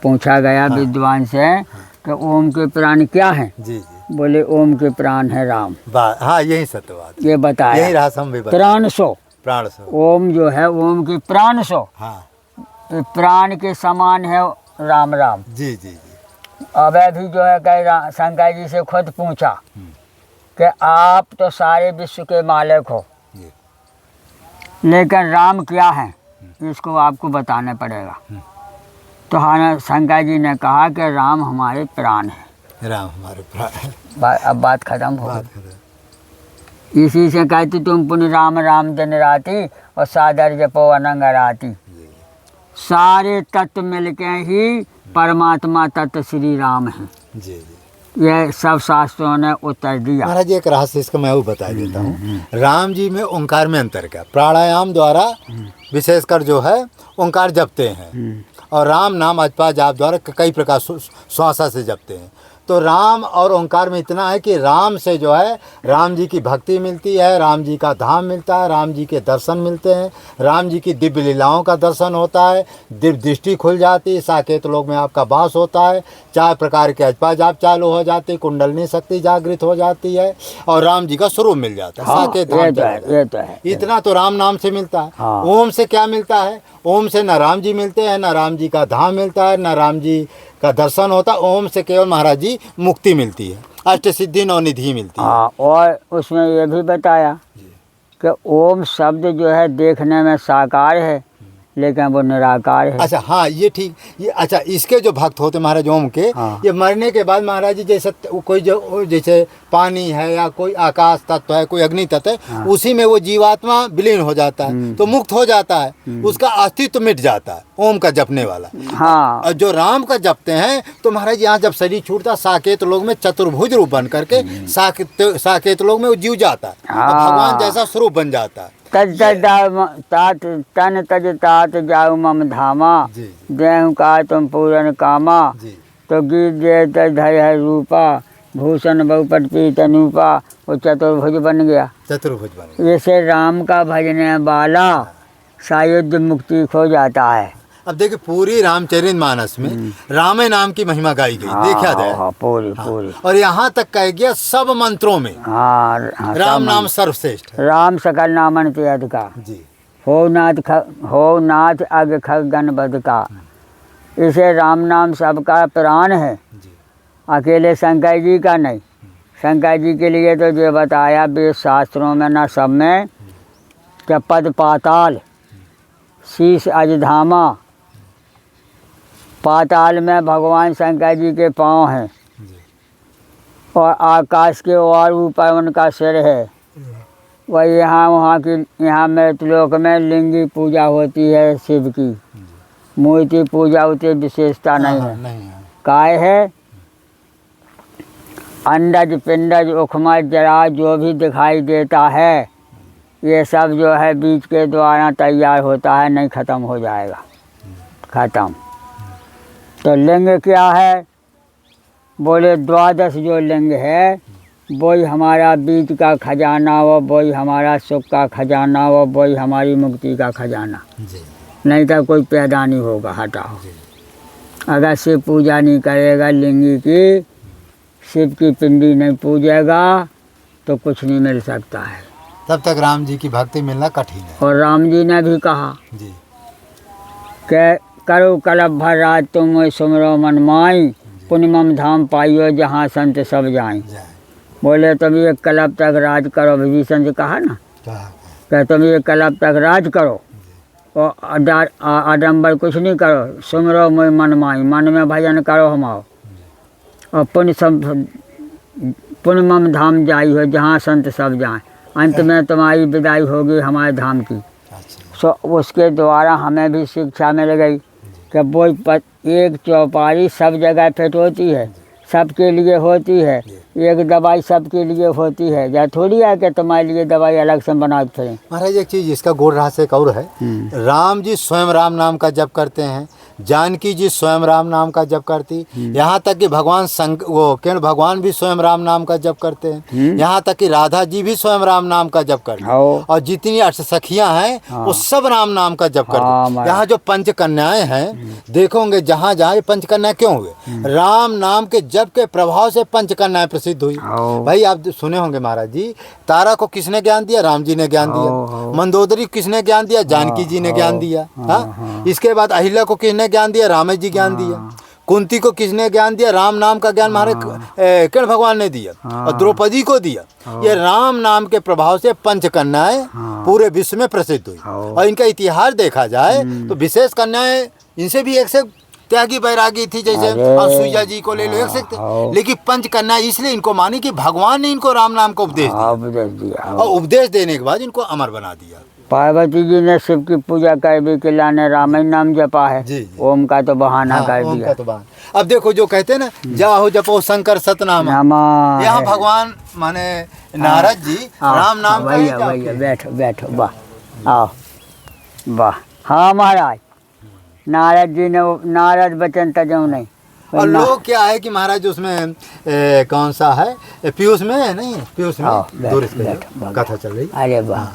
पूछा गया विद्वान से कि ओम के प्राण क्या हैं, जी जी, बोले ओम के प्राण है राम। हाँ यही सत्य बात, ये बताया, यही रहा हम भी प्राण सो, प्राण सो, ओम जो है ओम के प्राण सो, हाँ, ये प्राण के समान है राम राम। जी जी जी। अब भी जो है कह शंकर जी से खुद पूछा कि आप तो सारे विश्व के मालिक हो, लेकिन राम क्या है इसको आपको बताना पड़ेगा। तो हाँ, शंकर जी ने कहा कि राम हमारे प्राण है, राम हमारे प्राण। अब बात खत्म हो गई। इसी से कहती तुम पुण्य राम राम दिन राती और सादर जपो अनंग राती। सारे तत्व मिलके ही परमात्मा तत्व श्री राम है। जी जी, यह सब शास्त्रों ने उत्तर दिया। महाराज एक रहस्य इसका मैं वो बता देता हूँ। राम जी में ओंकार में अंतर क्या, प्राणायाम द्वारा विशेषकर जो है ओंकार जपते हैं, और राम नाम अजपा जाप द्वारा कई प्रकार श्वासा से जपते हैं। तो राम और ओंकार में इतना है कि राम से जो है राम जी की भक्ति मिलती है, राम जी का धाम मिलता है, राम जी के दर्शन मिलते हैं, राम जी की दिव्य लीलाओं का दर्शन होता है, दिव्य दृष्टि खुल जाती है, साकेत लोक में आपका वास होता है, 4 प्रकार के अजपा जाप चालू हो जाती है, कुंडलनी शक्ति जागृत हो जाती है, और राम जी का स्वरूप मिल जाता है। हाँ, साकेत ये तो है। इतना तो राम नाम से मिलता है। हाँ। ओम से क्या मिलता है, ओम से न राम जी मिलते हैं, न राम जी का धाम मिलता है, न राम जी का दर्शन होता। ओम से केवल महाराज जी मुक्ति मिलती है, अष्ट सिद्धि नवनिधि मिलती है। हाँ, और उसमें ये भी बताया कि ओम शब्द जो है देखने में साकार है, लेकिन वो निराकार है। अच्छा हाँ, ये ठीक, ये अच्छा, इसके जो भक्त होते महाराज ओम के, हाँ। ये मरने के बाद महाराज जी जैसे कोई जो जैसे पानी है या कोई आकाश तत्व है, कोई अग्नि तत्व है, हाँ। उसी में वो जीवात्मा विलीन हो जाता है, तो मुक्त हो जाता है, उसका अस्तित्व मिट जाता है ओम का जपने वाला। हाँ, और जो राम का जपते हैं तो महाराज यहाँ जब शरीर छूटता, साकेत लोग में चतुर्भुज रूप बन करके साकेत लोग में वो जीव जाता है, और हाँ। भगवान जैसा स्वरूप बन जाता है। तज तन तज तात जाऊ मम धामा, जी देहु का तुम पूरन कामा, जी, तो गीत दे तज धर है रूपा, भूषण बहुपट पीत अनूपा, वो चतुर्भुज बन गया। चतुर्भुज बन गया। जैसे राम का भजने वाला सायुज्य मुक्ति खो जाता है। अब देखिए पूरी रामचरित मानस में रामे नाम की महिमा गाई गई, देखा जाए। हाँ, पूरी। और यहाँ तक कह गया सब मंत्रों में हाँ, राम नाम सर्वश्रेष्ठ है। राम सकल नामन ते अधिका, जी, हो नाथ अग खग गण बद का। इसे राम नाम सबका प्राण है, जी, अकेले शंकर जी का नहीं। शंकर जी के लिए तो जो बताया वेद शास्त्रों में ना, सब में कि पद पाताल, शीश अजधामा, पाताल में भगवान शंकर जी के पाँव हैं, और आकाश के और ऊपर उनका सिर है। वह यहाँ मृतलोक में लिंगी पूजा होती है शिव की, मूर्ति पूजा उतनी विशेषता नहीं है। नहीं है। काय है अंडज पिंडज उखमज जरा जो भी दिखाई देता है, ये सब जो है बीज के द्वारा तैयार होता है, नहीं ख़त्म हो जाएगा, ख़त्म। तो लिंग क्या है, बोले 12 जो लिंग है वही हमारा बीज का खजाना, वो वही हमारा सुख का खजाना, वो वही हमारी मुक्ति का खजाना। जी, नहीं तो कोई पैदा नहीं होगा। हटाओ, अगर शिव पूजा नहीं करेगा लिंगी की, शिव की पिंडी नहीं पूजेगा तो कुछ नहीं मिल सकता है। तब तक राम जी की भक्ति मिलना कठिन है। और राम जी ने भी कहा जी कि करो कलब भर रात तुम सुमरो मन माई, पुण्यम धाम पाइयो जहाँ संत सब जाएं। जाए बोले तुम एक कलब तक राज करो, विभीषण से कहा ना कहा कि तुम एक कलब तक राज करो और आडम्बर कुछ नहीं करो, सुमरो मोय मन माई, मन में भजन करो हमाओ, और पुण्यम धाम जाई हो जहाँ संत सब जाएं। अंत में तुम्हारी विदाई होगी हमारे धाम की। अच्छा सो उसके द्वारा हमें भी शिक्षा मिल गई कि वो एक चौपारी सब जगह फिट होती है, सबके लिए होती है, एक दवाई सबके लिए होती है। या थोड़ी है कि तुम्हारे लिए दवाई अलग से बना फिरें। महाराज एक चीज़ इसका गूढ़ रहस्य एक और है। राम जी स्वयं राम नाम का जप करते हैं, जानकी जी स्वयं राम नाम का जप करती, यहाँ तक कि भगवान कृष्ण भगवान भी स्वयं राम नाम का जप करते हैं, यहाँ तक कि राधा जी भी स्वयं राम नाम का जप करती हैं, और जितनी अष्टसखियाँ हैं वो सब राम नाम का जप करती हैं। यहाँ जो पंच कन्याएं हैं देखोगे, जहाँ जहाँ ये पंच कन्याएं क्यों हुए, राम नाम के जप के प्रभाव से पंच कन्याएं प्रसिद्ध हुई। भाई आप सुने होंगे महाराज जी, तारा को किसने ज्ञान दिया? राम जी ने ज्ञान दिया। मंदोदरी किसने ज्ञान दिया? जानकी जी ने ज्ञान दिया। हाँ, इसके बाद अहिल्या को किसने ज्ञान दिया? राम जी ज्ञान दिया। कुंती को किसने ज्ञान दिया? राम नाम का ज्ञान हमारे कृष्ण भगवान ने दिया, और द्रौपदी को दिया। ये राम नाम के प्रभाव से पंच कन्याएं पूरे विश्व में प्रसिद्ध हुई। और इनका इतिहास देखा जाए तो विशेष कन्याएं इनसे भी एक से त्यागी बैरागी थी, जैसे अनसुईया जी को ले लो, एक से, लेकिन पंच कन्या इसलिए इनको मानी कि भगवान ने इनको राम नाम का उपदेश दिया, और उपदेश देने के बाद इनको अमर बना दिया। पार्वती जी ने शिव की पूजा कर भी के लाने राम नाम जपा है। जी, जी। ओम का तो बहाना कर ओम दिया। का तो बहाना। अब देखो जो कहते हैं ना, जाहो जपो शंकर सतनाम, यहाँ भगवान माने नारद जी राम नाम का भैया भैया बैठो बैठो, वाह आओ वाह। हाँ महाराज, नारद जी ने नारद बचन तजो नहीं। और लोग क्या है कि महाराज उसमें कौन सा है, पीयूष में नहीं, पीयूष में दूर कथा चल रही। अरे वाह,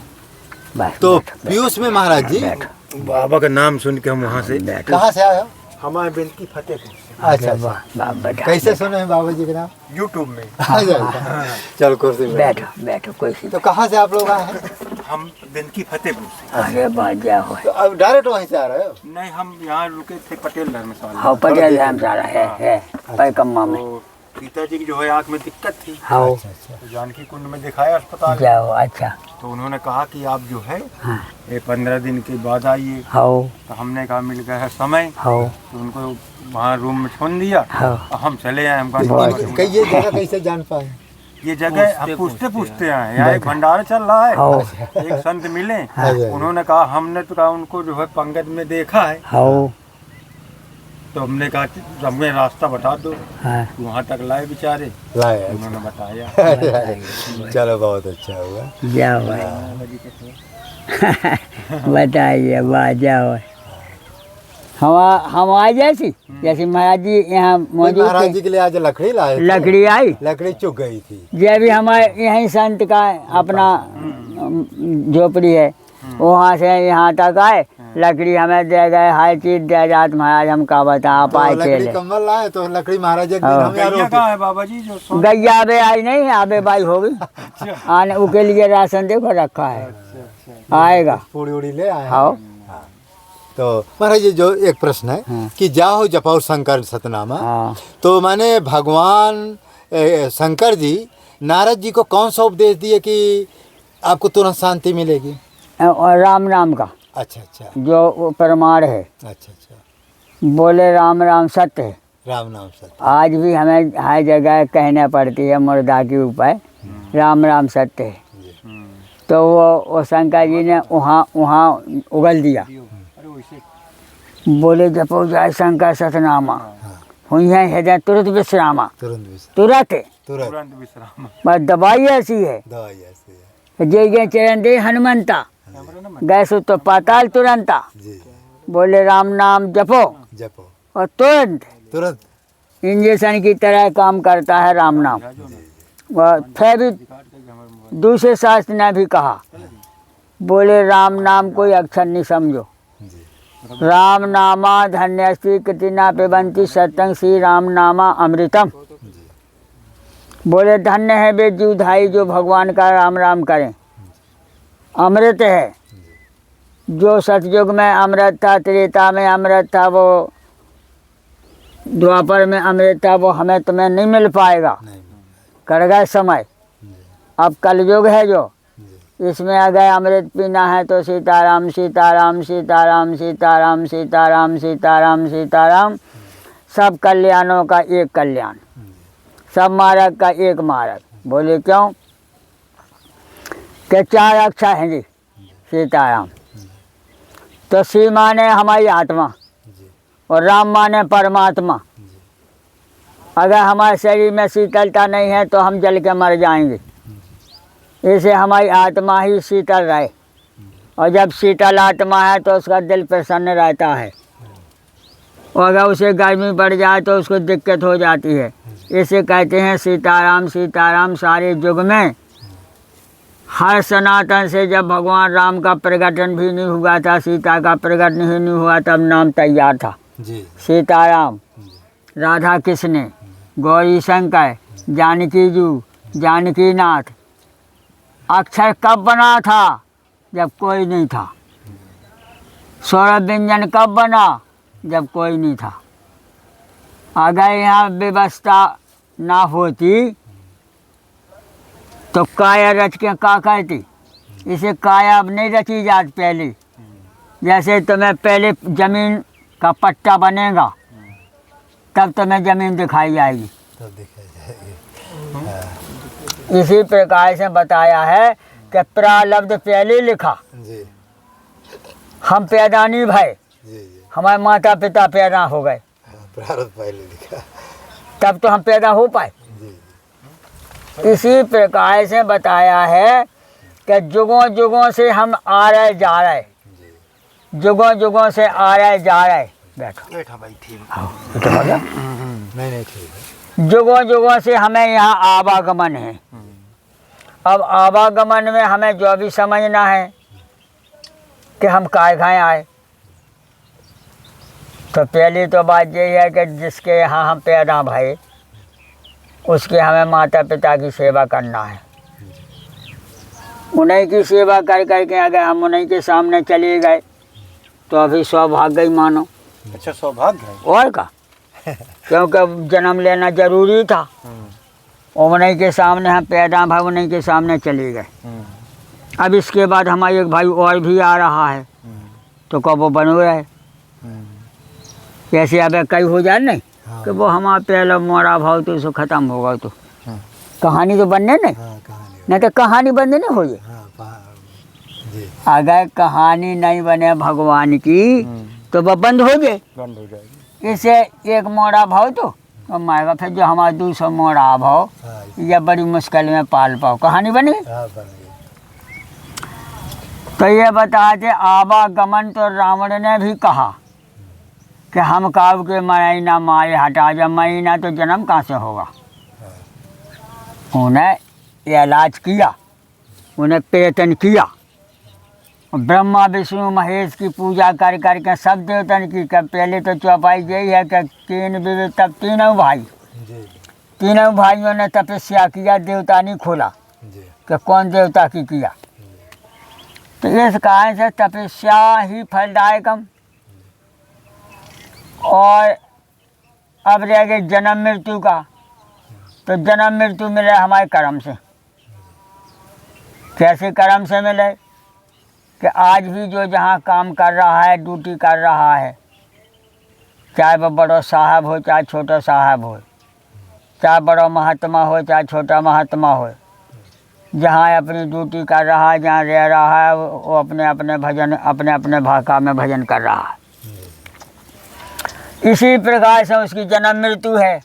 तो पीयूष में महाराज जी बाबा का नाम सुन के हम वहाँ से कहाँ से आए हो? हमारे बिल्की फतेहपुर से। अच्छा अच्छा, कैसे सुने हैं बाबा जी के नाम? यूट्यूब में। चलो कुर्सी में बैठो बैठो कोई सी। तो कहाँ से आप लोग आए हैं? हम बिल्की फतेहपुर से। अरे वाह क्या हो। तो अब डायरेक्ट वहीं से आ रहे हो? नहीं, हम यहाँ रुके थे पटेल धर्मशाला। हाँ पटेल धर्मशाला है पैकम्मा में। तो सीता जी की जो है आँख में दिक्कत थी, हाँ तो जानकी कुंड में दिखाया अस्पताल। जाओ। अच्छा, तो उन्होंने कहा कि आप जो है हाँ ये 15 दिन के बाद आइए। हाँ तो हमने कहा मिल गया है समय, हाँ तो उनको वहाँ रूम में छोड़ दिया हाँ। और हम चले आए। हम ये जगह कैसे जान पाए? ये जगह हम पूछते आए। यहाँ एक भंडारा चल रहा है, एक संत मिले, उन्होंने कहा, हमने तो कहा उनको जो है पंगत में देखा है। हाँ तो हमने कहा कि हमें रास्ता बता दो। हाँ वहाँ तक लाए बेचारे, लाए। उन्होंने बताया। चलो बहुत अच्छा हुआ। जाओ भाई बताइए, वाह जाओ। हम आ जैसी जैसे महाराज जी यहाँ मौजूद महाराज थे, जी के लिए आज लकड़ी लाए थे। लकड़ी आई, लकड़ी चुक गई थी। जब भी हमारे यहीं संत का अपना झोपड़ी है, वहाँ से यहाँ तक आए, लकड़ी हमें दे गए, हर चीज दे जात महाराज। हम का बता आप आए लकड़ी थे, कम्बल लाए तो लकड़ी महाराज एक दिन हमें गैया कहाँ है बाबा जी? जो गैया आबे आई नहीं, आबे बाई होगी आने उसके लिए राशन देखो रखा है, आएगा पूड़ी उड़ी ले आए। आओ। तो महाराज जी जो एक प्रश्न है कि जाहो जपाओ शंकर सतनामा, हाँ तो मैंने भगवान शंकर जी नारद जी को कौन सा उपदेश दिए कि आपको तुरंत शांति मिलेगी? और राम नाम का अच्छा अच्छा जो प्रमाण है, अच्छा अच्छा, बोले राम राम सत्य है। राम नाम सत्य। आज भी हमें हर जगह कहना पड़ती है मुर्दा के ऊपर, राम राम सत्य है। तो वो शंकर जी ने वहाँ उगल दिया, बोले जपो जाय शंकर सतनामा, हुई है हृदय तुरंत विश्रामा। तुरंत विश्राम। बस दवाई ऐसी है, दवाई ऐसी है। जय जय चरण दे हनुमंता, गए सो तो पाताल तुरंता। जी बोले राम नाम जपो जपो और तुरंत तुरंत इंजेक्शन की तरह काम करता है राम नाम। वह फिर भी दूसरे शास्त्र ने भी कहा, बोले राम नाम कोई अक्षर नहीं समझो, राम नामा धन्यस्ति कृतिना पिबंती सत्यं श्री राम नामा अमृतम। बोले धन्य है वे जीवधारी जो भगवान का राम राम करें। अमृत है, जो सतयुग में अमृत था, त्रेता में अमृत था, वो द्वापर में अमृत था, वो हमें तुम्हें नहीं मिल पाएगा, कर गए समय। अब कलयुग है जो, इसमें अगर अमृत पीना है तो सीताराम सीताराम सीताराम सीताराम सीताराम सीताराम सीताराम, सब कल्याणों का एक कल्याण, सब मार्ग का एक मार्ग। बोले क्यों? कि 4 अक्षर हैं जी सीताराम। तो सी माने हमारी आत्मा और राम माने परमात्मा। अगर हमारे शरीर में शीतलता नहीं है तो हम जल के मर जाएंगे, इसे हमारी आत्मा ही शीतल रहे। और जब शीतल आत्मा है तो उसका दिल प्रसन्न रहता है, और अगर उसे गर्मी बढ़ जाए तो उसको दिक्कत हो जाती है। इसे कहते हैं सीताराम सीताराम। सारे युग में हर सनातन से जब भगवान राम का प्रकटन भी नहीं हुआ था, सीता का प्रकट नहीं हुआ, तब नाम तैयार था जी। सीताराम। राधा कृष्ण, गौरी शंकर, जानकी जू, जानकी नाथ। अक्षर कब बना था? जब कोई नहीं था। स्वर व्यंजन कब बना? जब कोई नहीं था। अगर यहाँ व्यवस्था ना होती तो काया रच के का कहती? इसे काया अब नहीं रची जाती पहले। जैसे तुम्हें पहले जमीन का पट्टा बनेगा तब तुम्हें जमीन दिखाई जाएगी। तब दिखाई जाएगी। इसी प्रकार से बताया है कि प्रारब्ध पहले लिखा, जी हम पैदा नहीं भय, जी। हमारे माता पिता पैदा हो गए, प्रारब्ध पहले लिखा, तब तो हम पैदा हो पाए। जी। इसी प्रकार से बताया है कि युगों युगों से हम आ रहे जा रहे, युगों युगों से आ रहे जा रहे। बैठो बैठा भाई, ठीक तो हो गया। नहीं ठीक है। युगों युगों से हमें यहाँ आवागमन है। अब आवागमन में हमें जो भी समझना है कि हम काय खाए आए, तो पहली तो बात यही है कि जिसके यहाँ हम पैदा भये उसके हमें माता पिता की सेवा करना है। उन्हीं की सेवा कर करके अगर हम उन्हीं के सामने चले गए तो अभी सौभाग्य ही मानो। अच्छा, सौभाग्य है। और का क्योंकि जन्म लेना जरूरी था, और उन्हीं के सामने हम पैदा भाई उन्हीं के सामने चले गए। अब इसके बाद हमारा एक भाई और भी आ रहा है, तो कब वो बनो रहे। जैसे अब कई हो जाए नहीं कि वो हमारा पहला मोरा भाव तो उसको ख़त्म होगा, तो कहानी तो बनने नहीं, नहीं तो कहानी बनने नहीं हो जाए। अगर कहानी नहीं बने भगवान की तो वह बंद हो जाएगी। इसे एक मोड़ा भाव तो मारेगा, फिर जो हमारा 200 मोड़ा भाव या बड़ी मुश्किल में पाल पाओ, कहानी बनी। तो ये बताते आवागमन तो रावण ने भी कहा कि हम काव के महीना मारे हटा, जब महीना तो जन्म कहाँ से होगा। उन्हें इलाज किया, उन्हें प्रयत्न किया, ब्रह्मा विष्णु महेश की पूजा कर करके सब देवतन की। पहले तो चौपाई यही है कि 3 विविध, तब तीनों भाई, तीनों भाइयों ने तपस्या किया, देवता नहीं खोला कि कौन देवता की किया। तो इस कारण से तपस्या ही फलदायकम। और अब रह गए जन्म मृत्यु का, तो जन्म मृत्यु मिले हमारे कर्म से। कैसे कर्म से मिले? कि आज भी जो जहाँ काम कर रहा है, ड्यूटी कर रहा है, चाहे वह बड़ो साहब हो चाहे छोटा साहब हो, चाहे बड़ो महात्मा हो चाहे छोटा महात्मा हो, जहाँ अपनी ड्यूटी कर रहा है, जहाँ रह रहा है, वो अपने अपने भजन, अपने अपने भाषा में भजन कर रहा है। इसी प्रकार से उसकी जन्म मृत्यु है,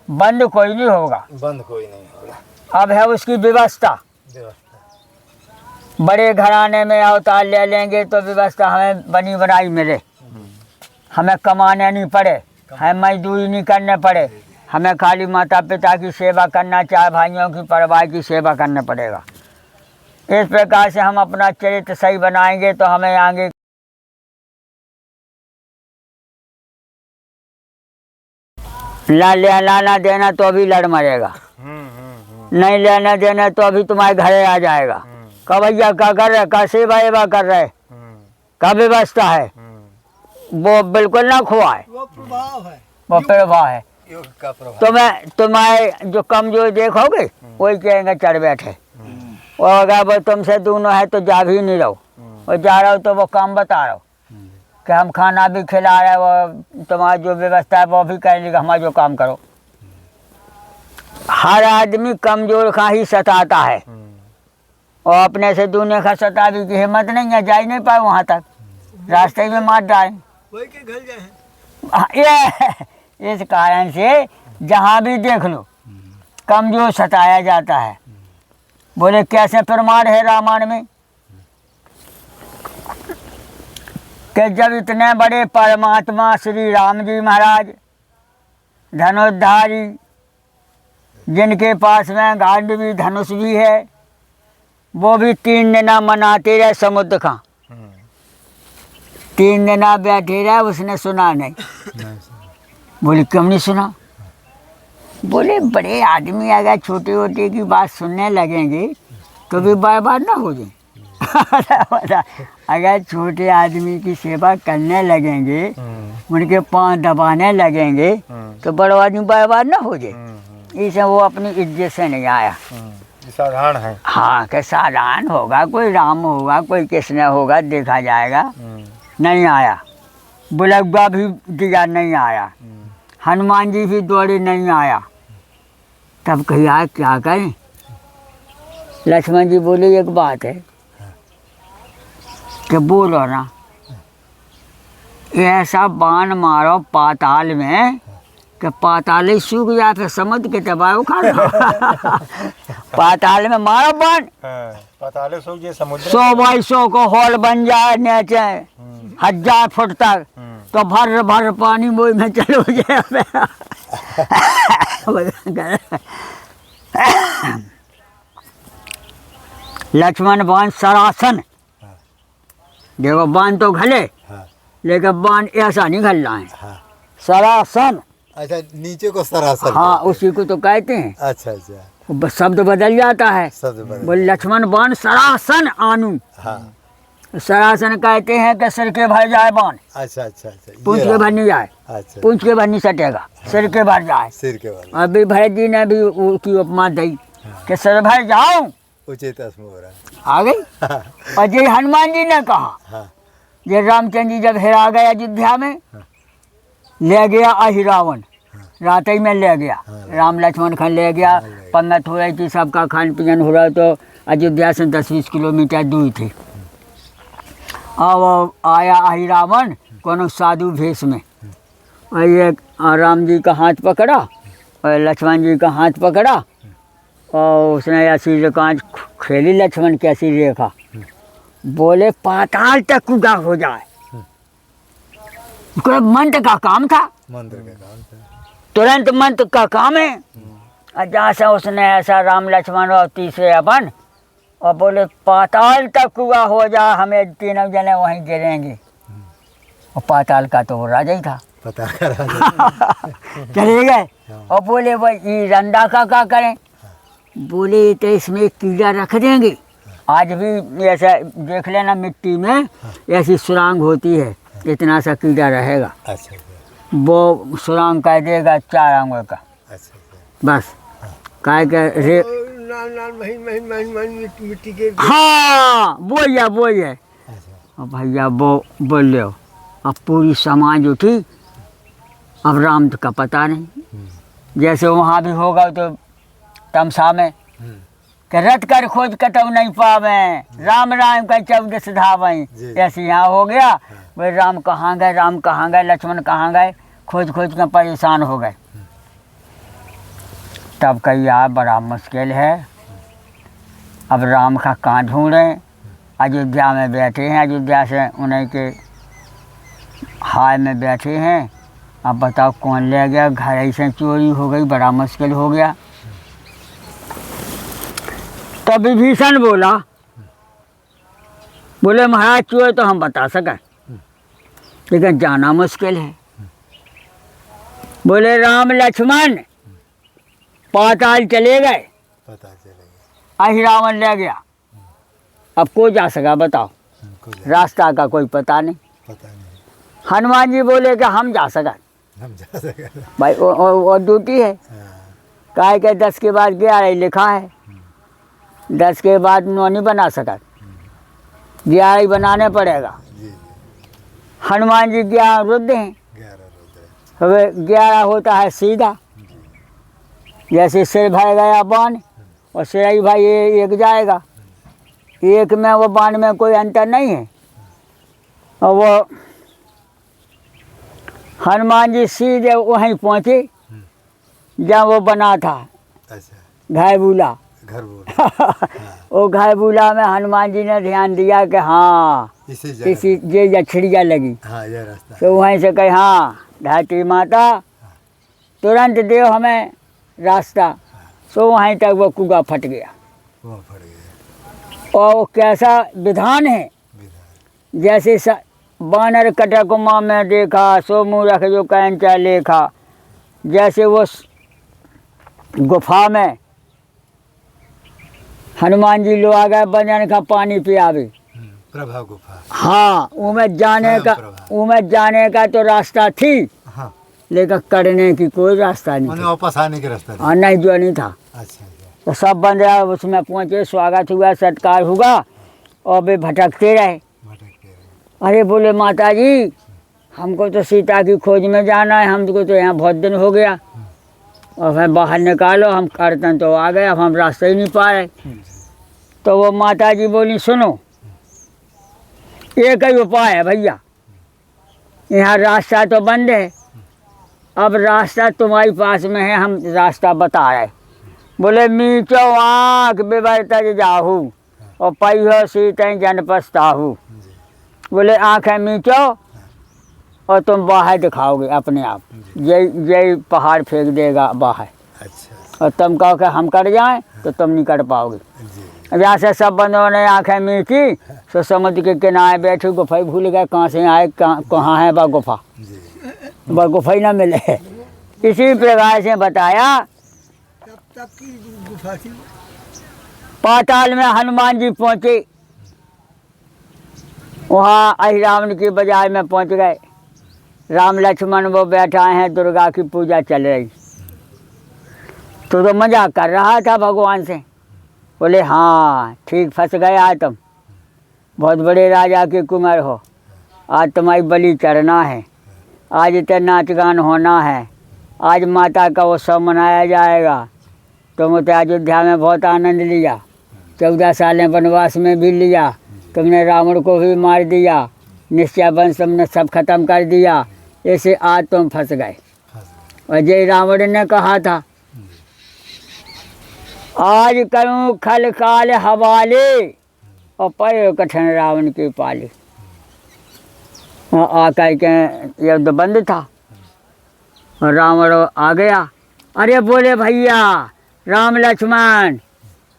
बंद कोई नहीं होगा, बंद कोई नहीं होगा। अब है उसकी व्यवस्था। बड़े घराने में अवतार ले लेंगे तो व्यवस्था हमें बनी बनाई मिले, हमें कमाने नहीं पड़े, हमें मजदूरी नहीं करने पड़े, हमें खाली माता पिता की सेवा करना, चाहे भाइयों की परिवार की सेवा करना पड़ेगा। इस प्रकार से हम अपना चरित्र सही बनाएंगे तो हमें आगे लाना देना तो भी लड़ मरेगा, नहीं लेना देना तो अभी तुम्हारे घरे आ जाएगा। का भैया क्या कर रहे, का सेवा एवा कर रहे, का व्यवस्था है, वो बिल्कुल ना खुआए, वो प्रभाव है। तुम्हारे जो कमजोर देखोगे वही कहेंगे चढ़ बैठे, और अगर वो तुमसे दोनों है तो जा भी नहीं रहो, और जा रहे हो तो वो काम बता रहे हो कि हम खाना भी खिला रहे, वो तुम्हारी जो व्यवस्था है वो भी करेंगे, हमारा जो काम करो। हर आदमी कमजोर का ही सताता है, और अपने से दूने का सताने की हिम्मत नहीं है, जा ही नहीं पाए वहाँ तक, रास्ते में मार डालें। ये इस कारण से जहाँ भी देख लो कमजोर सताया जाता है। बोले कैसे प्रमाण है रामायण में कि जब इतने बड़े परमात्मा श्री राम जी महाराज धनुर्धारी, जिनके पास में गांडीवी धनुष भी है, वो भी 3 दिन मनाते रहे समुद्र का, 3 दिन बैठे रहे, उसने सुना नहीं। बोले क्यों नहीं सुना? बोले बड़े आदमी अगर छोटे छोटे की बात सुनने लगेंगे तो भी बर्बाद ना हो जाए। अगर छोटे आदमी की सेवा करने लगेंगे, उनके पांव दबाने लगेंगे तो बड़ा आदमी बर्बाद ना हो जाए। इसे वो अपनी इज्जत से नहीं आया, साधारण है। हाँ कि साधारण होगा, कोई राम होगा, कोई कृष्ण होगा, देखा जाएगा। नहीं आया, बुलगुआ भी दिया नहीं आया, हनुमान जी भी दौड़े नहीं आया। तब कहिए क्या करें? लक्ष्मण जी बोले एक बात है कि बोलो ना, ऐसा बाण मारो पाताल में कि पाताल ही सूख जाए, फिर समुद्र के दबाए उखाड़। पाताल में मारो बाण, पाताल सूख जाए, समुद्र 100 बाई 100 को हॉल बन जाए नीचे 1000 फुट तक, तो भर भर पानी मुँह में चलो जाए। लक्ष्मण बाण सरासन, देखो बाण तो घले, लेकिन बाण ऐसा नहीं घल रहा है, सरासन। अच्छा, नीचे को सरासन। हाँ, उसी को तो कहते हैं। अच्छा अच्छा, शब्द बदल जाता है। बोले लक्ष्मण बाण सरासन आनू। हाँ, सरासन कहते हैं कि सिर के भर जाए बाण। अच्छा अच्छा अच्छा, पूंछ के भर नहीं जाए, अच्छा, पूंछ के भर नहीं सटेगा, सिर के भर जाए। सिर के भर। अभी भरत जी ने भी उसकी उपमा दी कि सिर भर जाओ, उचित हो रहा है, आ गई। और ये हनुमान जी ने कहा, ये रामचंद्र जी जब हेरा गए अयोध्या में, ले गया अहिरावण, रात ही में ले गया, राम लक्ष्मण खन ले गया। पंगत हो रही थी, सबका खान पीन हो रहा, तो अयोध्या से 10-20 किलोमीटर दूर थी। अब आया अहिरावण कोनो साधु भेष में, और ये राम जी का हाथ पकड़ा और लक्ष्मण जी का हाथ पकड़ा, और उसने ऐसी रेखा खेली लक्ष्मण की ऐसी रेखा, बोले पाताल तक कूदा हो जाए। कोई मंत्र का काम था, मंत्र का काम था, तुरंत मंत्र का काम है। और जहाँ से उसने ऐसा राम लक्ष्मण और तीसरे अपन, और बोले पाताल तक कुआ हो जा, हमें तीनों जने वहीं गिरेंगे। और पाताल का तो वो राजा ही था, पता करा। चले गए। और बोले भाई ये रंडा का क्या करें? बोले तो इसमें कीड़ा रख देंगे, आज भी ऐसा देख लेना मिट्टी में ऐसी सुरांग होती है, इतना सा कीड़ा रहेगा। अच्छा, वो सुरांग कह देगा 4 आंगुल का, अच्छा, बस काय के रे मिट्टी के। हाँ वो है। और भैया वो बोल रहे हो, अब पूरी समाज उठी। अब राम का पता नहीं, जैसे वहाँ भी होगा तो तमसा में कि रट कर खोज कतव नहीं पावे, राम राम का 14 धावें। ऐसे यहाँ हो गया, वे राम कहाँ गए, राम कहाँ गए, लक्ष्मण कहाँ गए, खोज खोज कर परेशान हो गए। तब कही यार बड़ा मुश्किल है, अब राम का कहाँ ढूंढें? अयोध्या में बैठे हैं, अयोध्या से उन्हीं के हाय में बैठे हैं। अब बताओ कौन ले गया, घर ऐसे चोरी हो गई, बड़ा मुश्किल हो गया। तब विभीषण बोला, बोले महाराज चोर तो हम बता सकें, लेकिन जाना मुश्किल है। बोले राम लक्ष्मण पाताल चले गए, पता चलेगा। अहि रावण ले गया। अब को जा सका बताओ, रास्ता का कोई पता नहीं। पता नहीं, हनुमान जी बोले कि हम जा सका। हम जा सके। भाई वो ड्यूटी है, काहे के 10 के बाद 11 लिखा है, 10 के बाद 9 नहीं बना सका, 11 ही बनाने पड़ेगा। हनुमान जी 11 रुद्ध हैं, 11 होता है सीधा, जैसे सिर भर गया बाण और सिराई भाई एक जाएगा, एक में वो बाण में कोई अंतर नहीं है। और वो हनुमान जी सीधे वहीं पहुँचे जहाँ वो बना था। अच्छा, घायबूला। घर बोला। वो घायबूला में हनुमान जी ने ध्यान दिया कि हाँ इसी ये जछड़िया लगी, हाँ ये रास्ता। तो वहीं से कहे हाँ धात्री माता तुरंत दे हमें रास्ता। तो वहीं तक वो कुआ फट गया। वो फट गया। और वो कैसा विधान है, जैसे बानर कटक माँ में देखा सो मूरख जो कैंचा लेखा। जैसे वो गुफा में हनुमान जी लो आ गए बंजन का पानी पियावे, प्रभा गुफा। हाँ उमें जाने का तो रास्ता थी, हाँ, लेकिन करने की कोई रास्ता नहीं था। वापस आने के रास्ता हाँ नहीं, जो नहीं था। अच्छा, तो सब बंद उसमें पहुँचे, स्वागत हुआ, सत्कार हुआ और वे भटकते रहे। अरे बोले माता जी हमको तो सीता की खोज में जाना है, हमको तो यहाँ बहुत दिन हो गया और फिर बाहर निकालो, हम कीर्तन तो आ गए, अब हम रास्ता ही नहीं पा रहे। तो वो माता जी बोली सुनो, एक ही उपाय है भैया, यहाँ रास्ता तो बंद है, अब रास्ता तुम्हारे पास में है, हम रास्ता बता रहे। बोले मीचो आँख बिबरतज जाहू और पहियो सीतें जन पछताहू। बोले आँखें मीचो और तुम बाहर दिखाओगे अपने आप, यही पहाड़ फेंक देगा बाहर। अच्छा, और तुम कहो कि हम कर जाएं तो तुम नहीं कर पाओगे। जहाँ से सब बंदों ने आँखें मीची तो समुद्र के किनारे बैठे, गुफा ही भूल गए कहाँ से आए, कहाँ है वह गुफा, वह गुफा ही ना मिले। इसी प्रकार से बताया। तब की गुफा थी। पाताल में हनुमान जी पहुँचे, वहाँ अहि रावण की बाजार में पहुँच गए। राम लक्ष्मण वो बैठा हैं, दुर्गा की पूजा चल रही। तो मजाक कर रहा था भगवान से। बोले हाँ ठीक फंस गया है तुम, बहुत बड़े राजा के कुंवर हो, आज तुम्हारी बलि चढ़ना है, आज इतने नाच गान होना है, आज माता का उत्सव मनाया जाएगा। तुम तो अयोध्या में बहुत आनंद लिया, 14 सालें वनवास में भी लिया, तुमने रावण को भी मार दिया, निश्चय वंश तुमने सब खत्म कर दिया, ऐसे आज तुम फंस गए। और जय रावण ने कहा था आज करूं खल काल हवाले और पयो कठिन रावण के पाले। आकर के युद्ध बंद था और रावण आ गया। अरे बोले भैया राम लक्ष्मण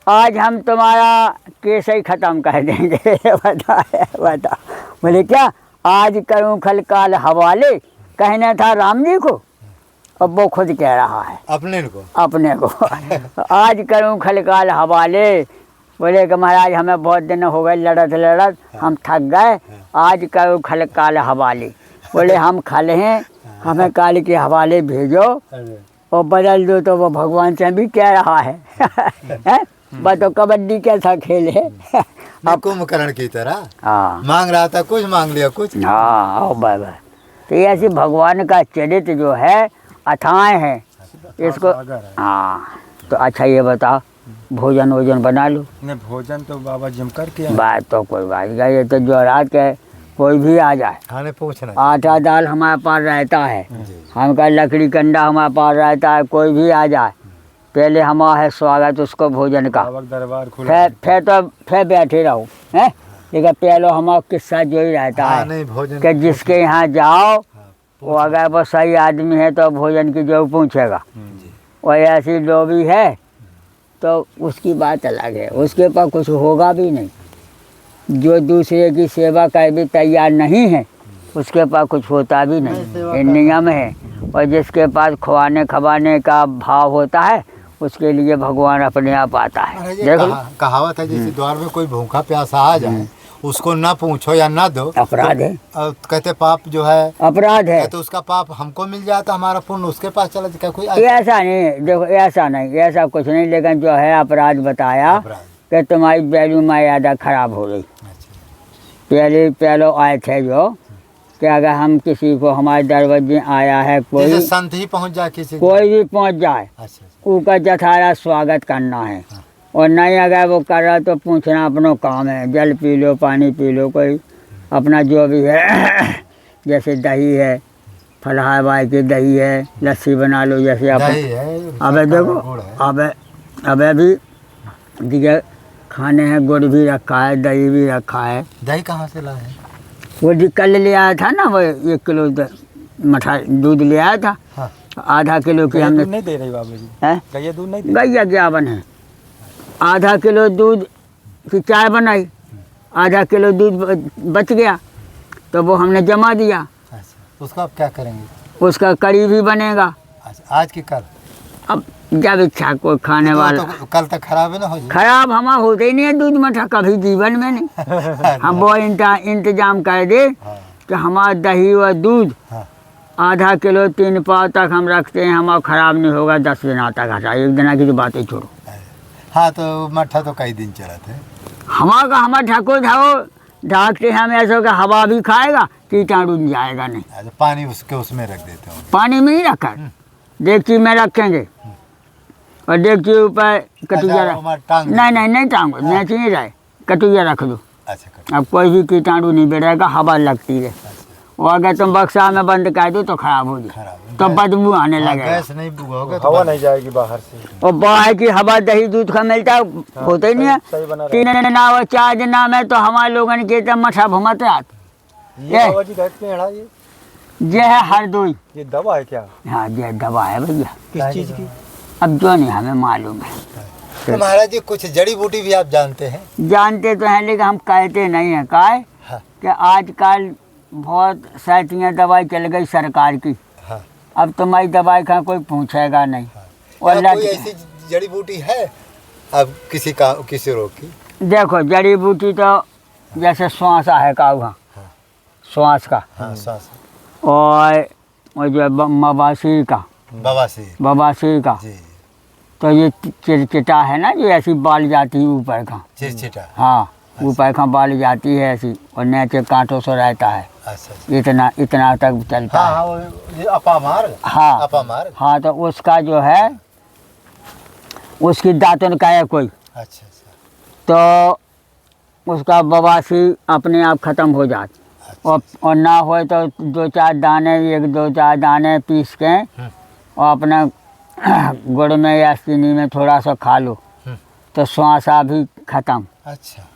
आज हम तुम्हारा केस ही ख़त्म कर देंगे। बता बोले क्या, आज करूं खल काल हवाले कहना था राम जी को, अब वो खुद कह रहा है अपने को आज करूं खलकाल हवाले। बोले कि महाराज हमें बहुत दिन हो गए लड़त हम थक गए, आज करूं खलकाल हवाले। बोले हम खल हैं, हमें काल के हवाले भेजो और बदल दो। तो वो भगवान से भी कह रहा है बस तो कबड्डी कैसा खेल है कुंभकर्ण की तरह। हाँ मांग रहा था कुछ, मांग लिया कुछ। हाँ बाबा, तो ऐसे भगवान का चरित्र जो है अथाह है इसको। हाँ तो अच्छा ये बताओ भोजन बना लो। नहीं भोजन तो बाबा जम कर के बात तो कोई बात नहीं, ये तो जो रात के कोई भी आ जाए, खाने पूछना आटा दाल हमारे पास रहता है, हमका लकड़ी कंडा हमारे पास रहता है, कोई भी आ जाए पहले हमारा है स्वागत उसको भोजन का। दरबार खुला फिर बैठे रहो हैं, लेकिन पहले हमारा किस्सा जो ही रहता है कि जिसके यहाँ जाओ वो अगर वो सही आदमी है तो भोजन की जो पूछेगा, और ऐसी लोभी है तो उसकी बात अलग है, उसके पास कुछ होगा भी नहीं। जो दूसरे की सेवा कर भी तैयार नहीं है उसके पास कुछ होता भी नहीं, ये नियम है। और जिसके पास खुआने खवाने का भाव होता है उसके लिए भगवान अपने आप आता है। देखो कहावत है, जैसे द्वार में कोई भूखा प्यासा आ जाए उसको ना पूछो या ना दो, अपराध है, कहते पाप जो है अपराध है। तो उसका पाप हमको मिल जाए तो हमारा पुण्य उसके पास चला जाए। कोई ऐसा नहीं, देखो ऐसा नहीं, ऐसा कुछ नहीं, लेकिन जो है अपराध बताया कि तुम्हारी बैलू मर्यादा खराब हो गई। पहले आए थे जो कि अगर हम किसी को हमारे दरवाजे आया है कोई संत ही पहुंच जाए, किसी कोई भी पहुंच जाए, उसका जथारा स्वागत करना है। और नहीं अगर वो कर रहा तो पूछना अपनों काम है, जल पी लो, पानी पी लो, कोई अपना जो भी है जैसे दही है, फलाहार की दही है, लस्सी बना लो जैसे अपन। अबे देखो अबे भी दिखे खाने हैं, गुड़ भी रखा है, दही भी रखा है। दही कहाँ से लाए? वो कल ले आया था ना, वो 1 किलो मठा दूध ले आया था। हाँ। आधा किलो की हमने नहीं दे रही बाबू जी, है गैया दूध नहीं दे। गैया क्या बने, आधा किलो दूध की चाय बनाई, आधा किलो दूध बच गया तो वो हमने जमा दिया। अच्छा, उसका आप क्या करेंगे? उसका कड़ी भी बनेगा। अच्छा, आज की कल? अब जब इच्छा कोई खाने वाला तो कल तक खराब ना हो जाए? खराब हमारा होते ही नहीं है दूध मठा, कभी जीवन में नहीं। हम वो इंतजाम कर दे कि हमारा दही और दूध आधा किलो 3 पाव तक हम रखते हैं, हमारा खराब नहीं होगा 10 दिन तक। हटा, 1 दिन की तो बातें छोड़ो। हाँ, तो मठा तो कई दिन चला था हमारा ढको ढाकते हैं हम, ऐसा कि हवा भी खाएगा, कीटाणु जाएगा नहीं। अच्छा, पानी उसमें रख देते हो? पानी में ही रखा, डेगची में रखेंगे और डेगची ऊपर कटुइया नहीं टांगो, नीचे ही रहे, कटुइया रख दो। अच्छा, अब कोई भी कीटाणु नहीं बैठेगा, हवा लगती है। और अगर तुम बक्सा में बंद कर दो तो खराब हो जाए, तो बदबू आने लगेगा। गैस नहीं होगा, हवा नहीं जाएगी बाहर से। और बाहर की हवा दही दूध का मिलता होता ही नहीं है। 3 दिन और 4 दिन में तो हमारे लोगन के तब मठा भुमत रात। ये बाबा जी घर पे ये है हरदोई। ये दवा है क्या? हाँ, ये दवा है भैया। किस चीज की? अब जो नहीं हमें मालूम है। तो महाराज जी कुछ जड़ी बूटी भी आप जानते हैं? जानते तो हैं, लेकिन हम कहते नहीं हैं। काहे कि आजकल बहुत साइटियाँ दवाई चल गई सरकार की। हाँ। अब तुम्हारी दवाई का कोई पूछेगा नहीं। और कोई ऐसी जड़ी बूटी है अब किसी रोग की? देखो जड़ी बूटी तो जैसे श्वासा है का, वहाँ श्वास का, श्वास, और जो बवासीर का, बवासीर का, तो ये चिरचिटा है ना, जो ऐसी बाल जाती है ऊपर का चिरचिटा। हाँ, ऊपर का बाल जाती है ऐसी, और नीचे कांटों से रहता है। अच्छा। इतना तक चलता है। हाँ, ये अपामार्ग। हाँ, अपामार्ग। हाँ, तो उसका जो है उसकी दांतन का है कोई। अच्छा। तो उसका बवासीर अपने आप ख़त्म हो जाती। और ना हो तो 2-4 दाने, 1-2-4 दाने पीस के और अपना गुड़ में या चीनी में थोड़ा सा खा लो तो श्वासा भी खत्म। अच्छा।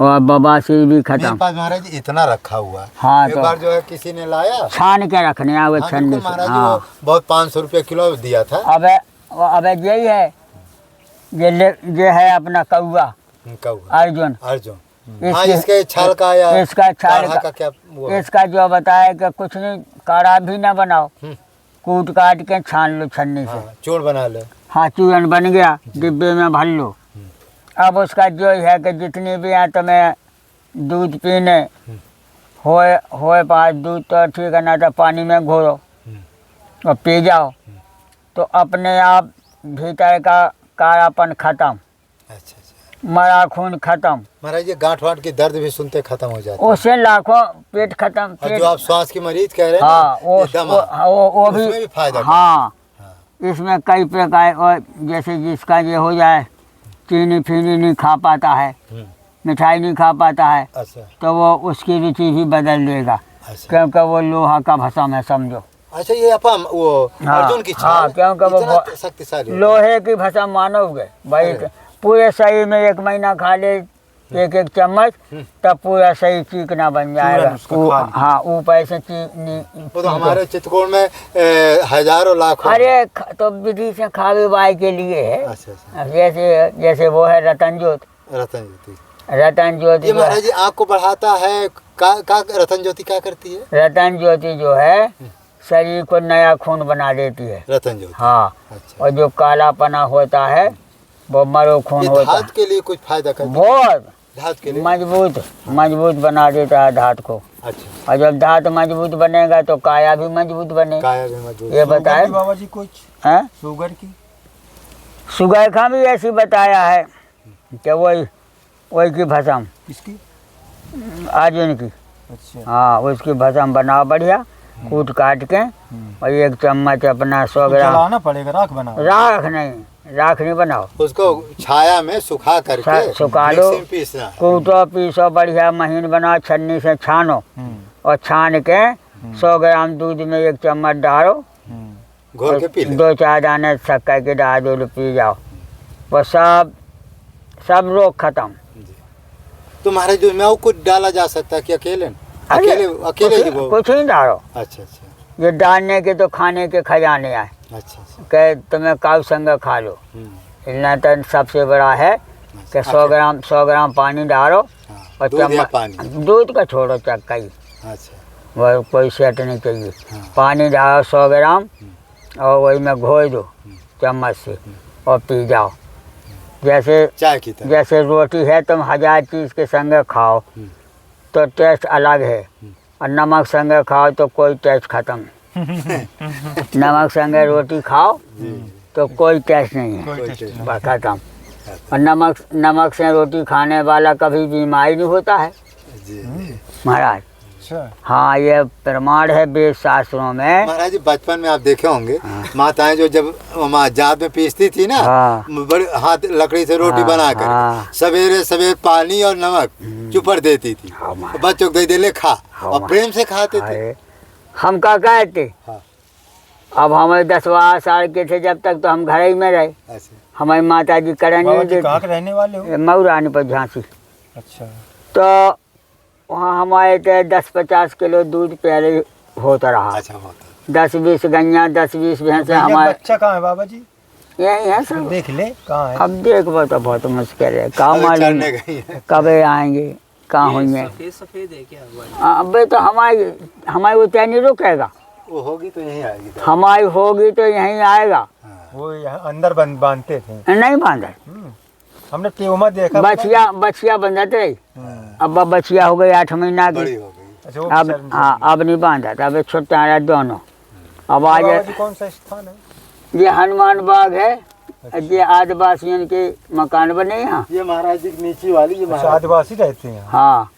और बवासीर भी खत्म। मेरे पास महाराज जी इतना रखा हुआ। हाँ, एक तो बार जो है किसी ने लाया, छान के रखने आवे छन्नी से। महाराज जी वो बहुत 500 रुपये किलो दिया था। अबे यही है, ये है अपना कौआ अर्जुन। हाँ, इसके छाल का या इसका छाल का क्या इसका जो बताया कि कुछ नहीं, काढ़ा भी ना बनाओ, कूट काट के छान लो छन्नी से। चूर्ण बना लो। हाँ, चूर्ण बन गया, डिब्बे में भर लो। अब उसका जो है कि जितनी भी है तुम्हें दूध पीने होए 5 दूध तो ठीक है, ना तो पानी में घोरो और पी जाओ, तो अपने आप भीतर का कालापन खत्म। अच्छा। मरा खून खत्म। महाराज ये गांठ वांठ की दर्द भी सुनते खत्म हो जाता है। उससे लाखों पेट खत्म। जो आप श्वास की मरीज कह रहे हैं, हाँ, वो भी फायदा। हाँ, इसमें कई प्रकार, और जैसे जिसका ये हो जाए चीनी फीनी नहीं खा पाता है, मिठाई नहीं खा पाता है, तो वो उसकी रुचि भी बदल देगा, क्योंकि वो लोहा का भस्म है, समझो। अच्छा, ये वो अर्जुन की छाल। हाँ, क्योंकि वो शक्तिशाली लोहे की भस्म मानोगे भाई। पूरे शरीर में 1 महीना खा ले 1-1 चम्मच, तब पूरा शरीर चीकना बन जाएगा। हाँ, ऊपर से वो तो हमारे चित्रकूट में हजारों लाखों। अरे तो विधि से खावे बाई के लिए है। अच्छा। जैसे वो है रतन ज्योत। ये महाराज जी आँख को बढ़ाता है, का रतन ज्योति क्या करती है? रतन ज्योति जो है शरीर को नया खून बना देती है। रतन ज्योति, हाँ। अच्छा। और जो कालापना होता है वो मरो खून ये होता धात के लिए कुछ फायदा करती है? बहुत धात के लिए मजबूत बना देता है धात को। अच्छा। और जब धात मजबूत बनेगा तो काया भी मजबूत बने। काया भी मजबूत। ये बताए बाबा जी कुछ हैं? शुगर की? शुगर का भी ऐसी बताया है कि वही की भस्म किसकी? अर्जुन की। अच्छा। हाँ, उसकी भस्म बनाओ बढ़िया, कूट काट के और 1 चम्मच अपना 100 ग्राम। जलाना पड़ेगा, राख बनाओ? राख नहीं बनाओ, उसको छाया में सुखा करके सुखा लो, मिक्सी में पीसना। कूटो पीसो बढ़िया महीन बनाओ, छन्नी से छानो और छान के 100 ग्राम दूध में 1 चम्मच डालो, घोल के पी लो। 2-4 दाने शक्कर के डाल दो, पी जाओ, वो सब रोग खत्म। तो महाराज जो में और कुछ डाला जा सकता है कि अकेले अकेले ही वो? कुछ नहीं डालो, अच्छा अच्छा ये डालने के तो खाने के खजाने आए। अच्छा अच्छा। कि तुम्हें काऊ संग खा लो। इतना तो सबसे बड़ा है कि 100 ग्राम पानी डालो और दूध या चम्मच पानी? दूध का छोड़ो चक्का ही, अच्छा। वो कोई सेट नहीं चाहिए। पानी डालो 100 ग्राम और वही में घोल दो चम्मच से और पी जाओ। जैसे चाय की तरह। जैसे रोटी है तुम 1000 चीज़ के संग खाओ तो टेस्ट अलग है, और नमक संग खाओ तो कोई टेस्ट खत्म। नमक संग रोटी खाओ तो कोई टेस्ट नहीं है, बस खत्म। और नमक से रोटी खाने वाला कभी बीमारी नहीं होता है महाराज। अच्छा। हाँ, ये प्रमाण है वेद शास्त्रों में। महाराज जी बचपन में आप देखे होंगे माताएं जो जब जात में पीसती थी ना, बड़े हाथ लकड़ी से रोटी बना कर सवेरे सवेरे पानी और नमक चुपर देती थी, बच्चों को दे ले खा, और प्रेम से खाते थे। हम क्या कहते, अब हमें 10-12 साल के थे जब तक तो हम घर ही में रहे। हमारी माता जी करने नहीं देती। कहाँ के रहने वाले हो? मऊरानी पर झांसी। अच्छा। तो वहाँ हमारे 10-50 किलो दूध पहले होता रहा। अच्छा, 10-20 गैया 10-20 भैंसे हमारे। बच्चा कहाँ है बाबा जी? यही है सब। देख ले कहाँ है? अब देखो तो बहुत मुश्किल है, कहाँ मालूम कब आएंगे, कहाँ होंगे। सफेद है क्या? अब तो हमारी वो तय नहीं रुकेगा, वो होगी तो यहीं आएगी। हमारी होगी तो यहीं आएगा। वो यहाँ अंदर बांधते थे? नहीं बांधा, हमने टेमा देखा। बछिया बंधते रही। अब बछिया हो गई 8 महीना की। अच्छा, अब हाँ, अब नहीं बांधा था, अब छोटा रहा दोनों। अब आज कौन सा स्थान है? ये हनुमान बाग है, ये आदिवासियों के मकान बने यहाँ। ये महाराज जी की नीचे वाली, ये आदिवासी रहते हैं? हाँ,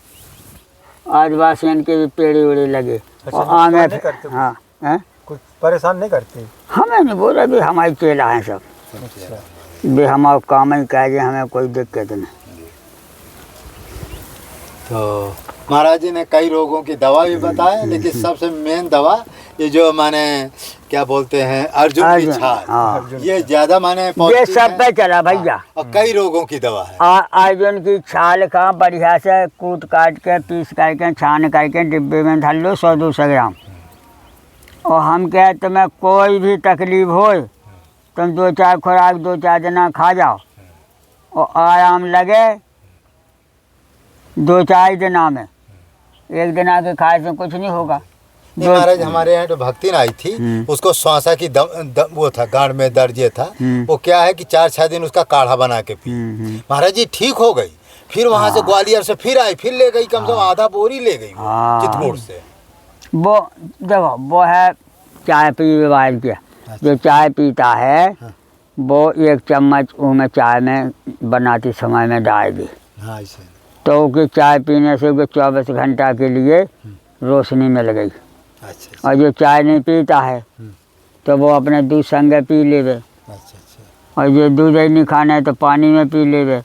आदिवासियों के भी पेड़ वेड़े लगे। और आगे हाँ हैं, कुछ परेशान नहीं करते? हमें नहीं बोला भी हमारी चेला है सब, भी हमारा काम ही कहे, हमें कोई दिक्कत नहीं। तो महाराज जी ने कई रोगों की दवा भी बताया, लेकिन सबसे मेन दवा ये जो माने क्या बोलते हैं अर्जुन की छाल, हाँ। ये ज्यादा माने ये सब पे चला भैया। और कई रोगों की दवा है। अर्जुन की छाल का बढ़िया से कूट काट के पीस करके छान करके डिब्बे में धर लो 100-200 ग्राम। और हम कहे तुम्हें कोई भी तकलीफ हो तुम 2-4 खुराक 2-4 दिन खा जाओ और आराम लगे 2-4 दिन में, 1 दिन के खाए से कुछ नहीं होगा। महाराज हमारे यहाँ तो भक्ति आई थी, उसको श्वासा की वो था, गांड में दर्द ये था, वो क्या है कि 4-6 दिन उसका काढ़ा बना के पी। महाराज जी ठीक हो गई, फिर वहाँ से ग्वालियर से फिर आई, फिर ले गई, कम से कम आधा बोरी ले गई चित्रकूट से। वो देखो वो है चाय पी वाल के, जो चाय पीता है वो 1 चम्मच में चाय में बनाती समय में डालेगी, तो उसकी चाय पीने से 24 घंटा के लिए रोशनी मिल गई। और जो चाय नहीं पीता है तो वो अपने दूध संग पी ले। और जो दूध ही नहीं खाना है तो पानी में पी ले,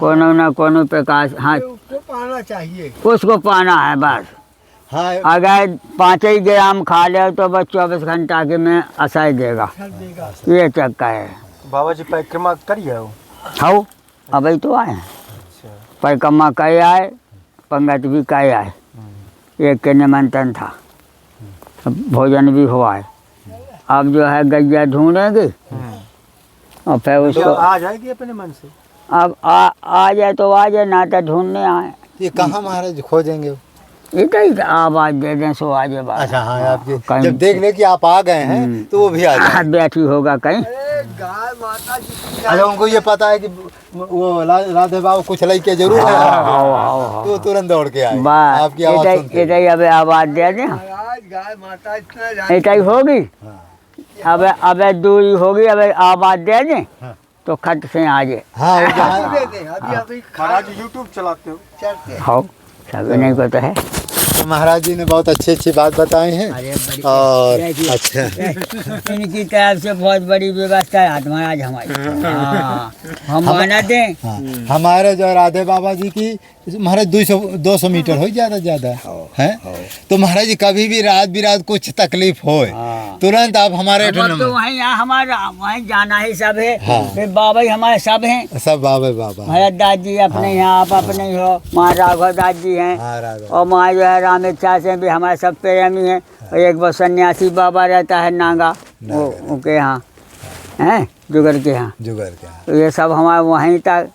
कोनो न कोनो प्रकाश। हाँ, उसको पाना चाहिए, उसको पाना है बस। हाँ, अगर 5 ग्राम खा ले तो बस 24 घंटा के में असर देगा। ये चक्का है। बाबा जी परिक्रमा करिए हो? हाँ, अभी तो आए परिक्रमा कर आए, पंगत भी कर आए, एक के निमंत्रण था, भोजन भी हुआ है। अब जो है गैया ढूंढेंगे और फिर उसको आ जाएगी अपने मन से। अब आ जाए तो आ जाए, ना तो ढूंढने आए। ये कहाँ महाराज खोजेंगे? इधर आवाज दे दें सो आजे बात। अच्छा हाँ, आपकी कहीं- जब देख ले कि आप आ गए हैं तो वो भी आ जाए। बैठी होगा कहीं। गाय माता जी अच्छा, उनको ये पता है कि वो राधे बाबू कुछ लेके जरूर है, तो वो तुरंत दौड़ के आए आपकी आवाज सुन के। इधर अब आवाज दे दें। महाराज गाय माता इतना इधर होगी। अब दूरी होगी, अब आवाज दे दें हाँ। तो खट से आ जाए। हाँ वो जहाँ- दे दे अभी महाराज यूट्यूब चलाते हो चलते हो सब नहीं को तो है। तो महाराज जी ने बहुत अच्छी अच्छी बात बताई हैं। और अच्छा इनकी तरफ से बहुत बड़ी व्यवस्था है महाराज हमारी। हाँ, हम माना दें। हाँ, हमारे जो राधे बाबा जी की महाराज 200 मीटर हो ज़्यादा ज़्यादा है। तो महाराज जी कभी भी रात बिरात कुछ तकलीफ हो तुरंत आप हमारे तो वहीं यहाँ हमारा वहीं जाना ही सब है। हाँ। फिर बाबा ही हमारे सब हैं। सब बाबा बाबा। महाराज दादी अपने यहाँ आप अपने ही हो। माँ राघव दास जी हैं हाँ राघव। और माँ जो है राम इच्छा से भी हमारे सब प्रेमी हैं। और एक वो सन्यासी बाबा रहता है नागा, वो उनके यहाँ हैं जुगर के यहाँ। जुगर क्या। तो ये सब हमारे वहीं तक।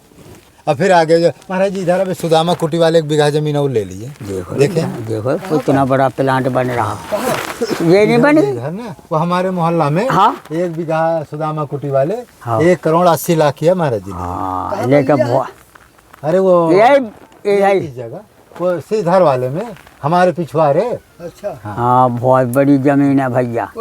और फिर आगे जो महाराज जी इधर अभी सुदामा कुटी वाले 1 बीघा जमीन और ले लीजिए। देखें देखो कितना बड़ा प्लांट बन रहा। ये नहीं बनी इधर ना वो हमारे मोहल्ला में हाँ 1 बीघा सुदामा कुटी वाले हाँ। 1 करोड़ 80 लाख किया महाराज जी ने। हाँ लेकिन अरे वो ये इस जगह वो सीधर वाले में हमारे पिछवाड़े। अच्छा हाँ बहुत बड़ी जमीन है भैया।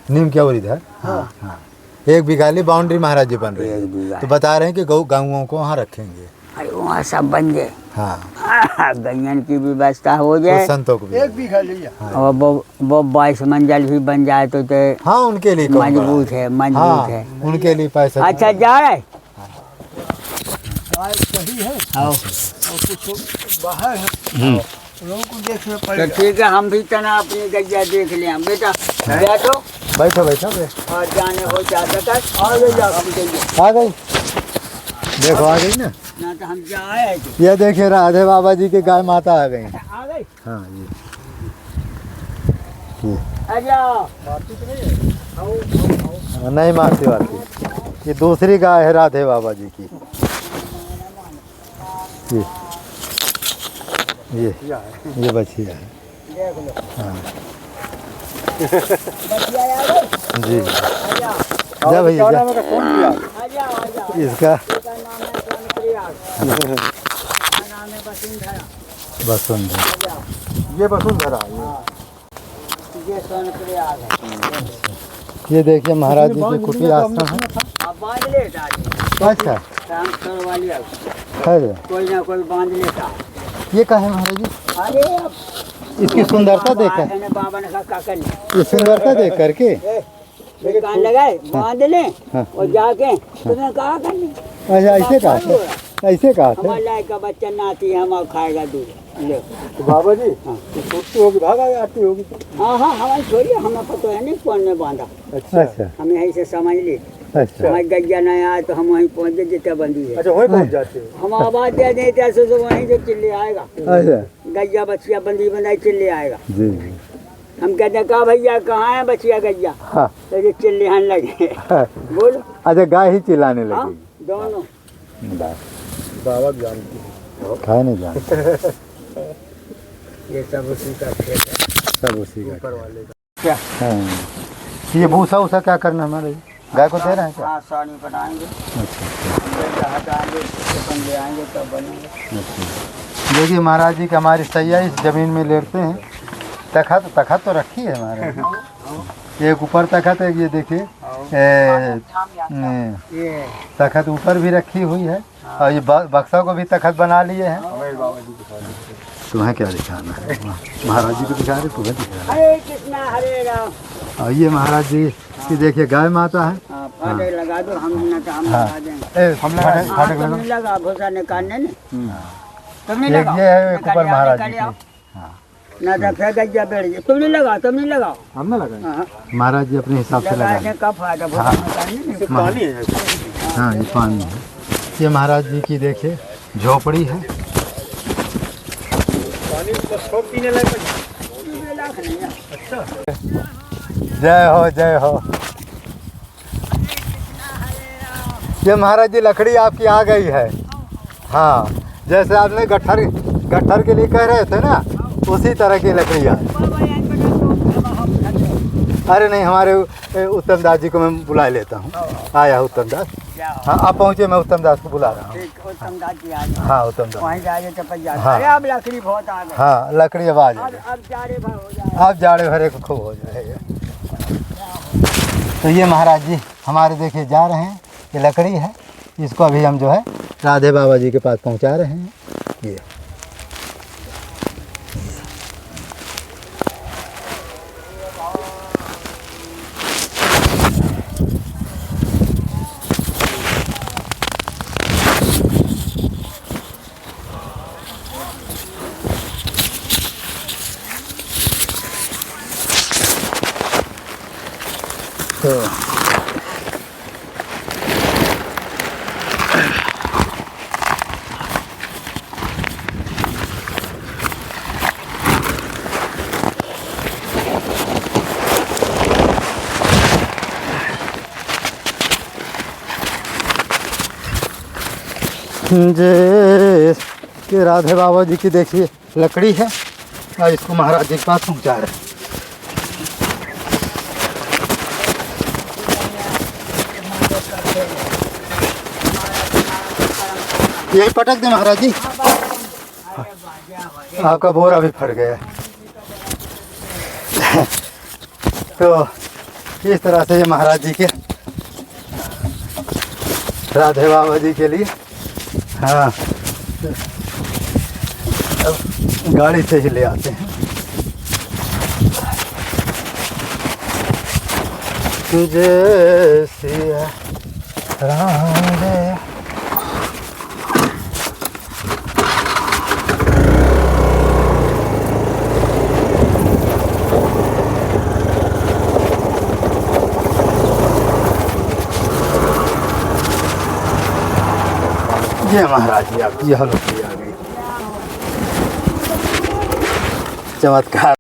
नीम क्या और इधर हाँ 1 बीघा ली बाउंड्री महाराज जी बन रही है। 1 बीघा। तो बता रहे हैं कि गाँवों को वहाँ रखेंगे। अरे वहाँ सब बन जाए। हाँ गैयन की व्यवस्था हो जाए। कुछ संतों को भी। 1 बीघा लिया और वो 22 मंजिल भी बन जाए तो हाँ उनके लिए कहूँगा। मजबूत है मजबूत हाँ है। उनके लिए पैसा। अच्छा जा रहा है। गाय सही है हाँ और कुछ बाहर है लोगों को देखना तो पड़ेगा। ठीक है हम भी तना अपनी गैया देख लिया बेटा। बैठो बैठो बैठो और जाने हो जाता तक आ गई आपकी गैया। आ गई। देखो आ गई ना। ना तो हम जाए ये देखिए राधे बाबा जी की गाय माता आ गई। आ गई। हाँ आजा नहीं मारती वाली। ये दूसरी गाय है राधे बाबा जी की। ये बछिया है। देख लो हाँ बचिया आ गई। जी जा भैया जा। आजा आजा इसका इसका नाम है सोनप्रिया। इसका नाम है वसुंधरा। वसुंधरा। आजा ये वसुंधरा ये सोनप्रिया है। ये देखिए महाराज जी की कुटी आश्रम है। अब बांध ले दादी अच्छा काम छोड़ वाली अब है। कोई ना कोई बांध लेता। ये कहा है महाराज जी। अरे अब इसकी सुंदरता देखकर मैंने बाबा ने कहा काका ने ये सुंदरता देख करके ये कान लगाए बांध लें हाँ। और जाके तुमने कहा करनी अच्छा ऐसे कहा था। ऐसे कहा था। हमारे लायक का बच्चा नाती है हम और खाएगा दूध ले। तो बाबा जी हाँ। छूटती होगी भागा आती होगी। हाँ हाँ हमारी छोड़िए हमें पता है नहीं कौन में बांधा। अच्छा हम यहीं से समझ ली अच्छा हमारी गैया नहीं आए तो हम वहीं पहुँच गए जितना बंदी है। अच्छा वहीं पहुँच जाते हो। हम आवाज दे दें ऐसे तो वहीं से चिल्ले आएगा। अच्छा गैया बच्चिया बंदी बनाई चिल्ले आएगा। जी हम कहते हैं कहा भैया कहाँ है बच्चिया गैया। हाँ तो ये चिल्लेहान लगे हाँ। बोलो अच्छा गाय ही चिल्लाने हाँ लगी। दोनों बाबा जानती है। खाए नहीं जान ये सब उसी का खेत है। सब उसी का। ऊपर वाले का क्या हाँ ये भूसा उसा क्या करना हमारे गाय को दे रहे हैं क्या। हाँ सानी बनाएंगे अच्छा हटाएंगे चिकन ले आएंगे तब बनेंगे। देखिए महाराज जी की हमारी सैया इस जमीन में लेटते हैं। तखत तो रखी है हमारे। एक ऊपर तखत है ये देखिए ये तखत ऊपर भी रखी हुई है और ये बक्सा को भी तखत बना लिए हैं। तुम्हें क्या दिखाना है महाराज जी को दिखा रहे तुम्हें दिखा रहे। हरे कृष्णा हरे राम। और ये महाराज जी की देखिए गाय माता है। हाँ फाटक लगा दो हम न तो हम हाँ। लगा देंगे। फाटक हाँ लगा। तुमने लगा भूसा निकालने ने तुमने एक लगाओ ये है एक निकाल ऊपर आओ, महाराज निकाल जी आओ। की। हाँ ना तो फिर गैया बैठ जाए तुमने लगाओ तुमने लगाओ। हमने लगाया। हाँ महाराज जी अपने हिसाब से लगाने लगाए। का फायदा भूसा निकालने ने। पानी है। हाँ ये पानी है। ये महाराज जी की देखिए झोपड़ी है। पानी तो सब पीने लायक है। जय हो जय हो। ये महाराज जी लकड़ी आपकी आ गई है। हाँ जैसे आपने गट्ठर के लिए कह रहे थे ना, उसी तरह की लकड़ियाँ। अरे नहीं, हमारे उत्तम दास जी को मैं बुला लेता हूँ। आया उत्तम दास। हाँ आप पहुँचे, मैं उत्तम दास को बुला रहा हूँ। हाँ उत्तम दास वहीं जाके चपक जाता है। हाँ। अरे अब लकड़ी बहुत आ गई। हाँ लकड़ी अब आ जाएगी। अब जाड़े भर हो जाए। अब जाड़े भरे को खूब हो जाएगा। तो ये महाराज जी हमारे देखिए जा रहे हैं, ये लकड़ी है, इसको अभी हम जो है राधे बाबा जी के पास पहुंचा रहे हैं। ये तो ये राधे बाबा जी की देखिए लकड़ी है और इसको महाराज जी के पास पहुंचा रहे हैं। यही पटक दे महाराज जी। आपका बोरा भी फट गया। तो इस तरह से ये महाराज जी के राधे बाबा जी के लिए हाँ अब गाड़ी से ही ले आते हैं। जय सिया राम जय। ये महाराज जी आपकी यह लकड़ी आ गई, चमत्कार।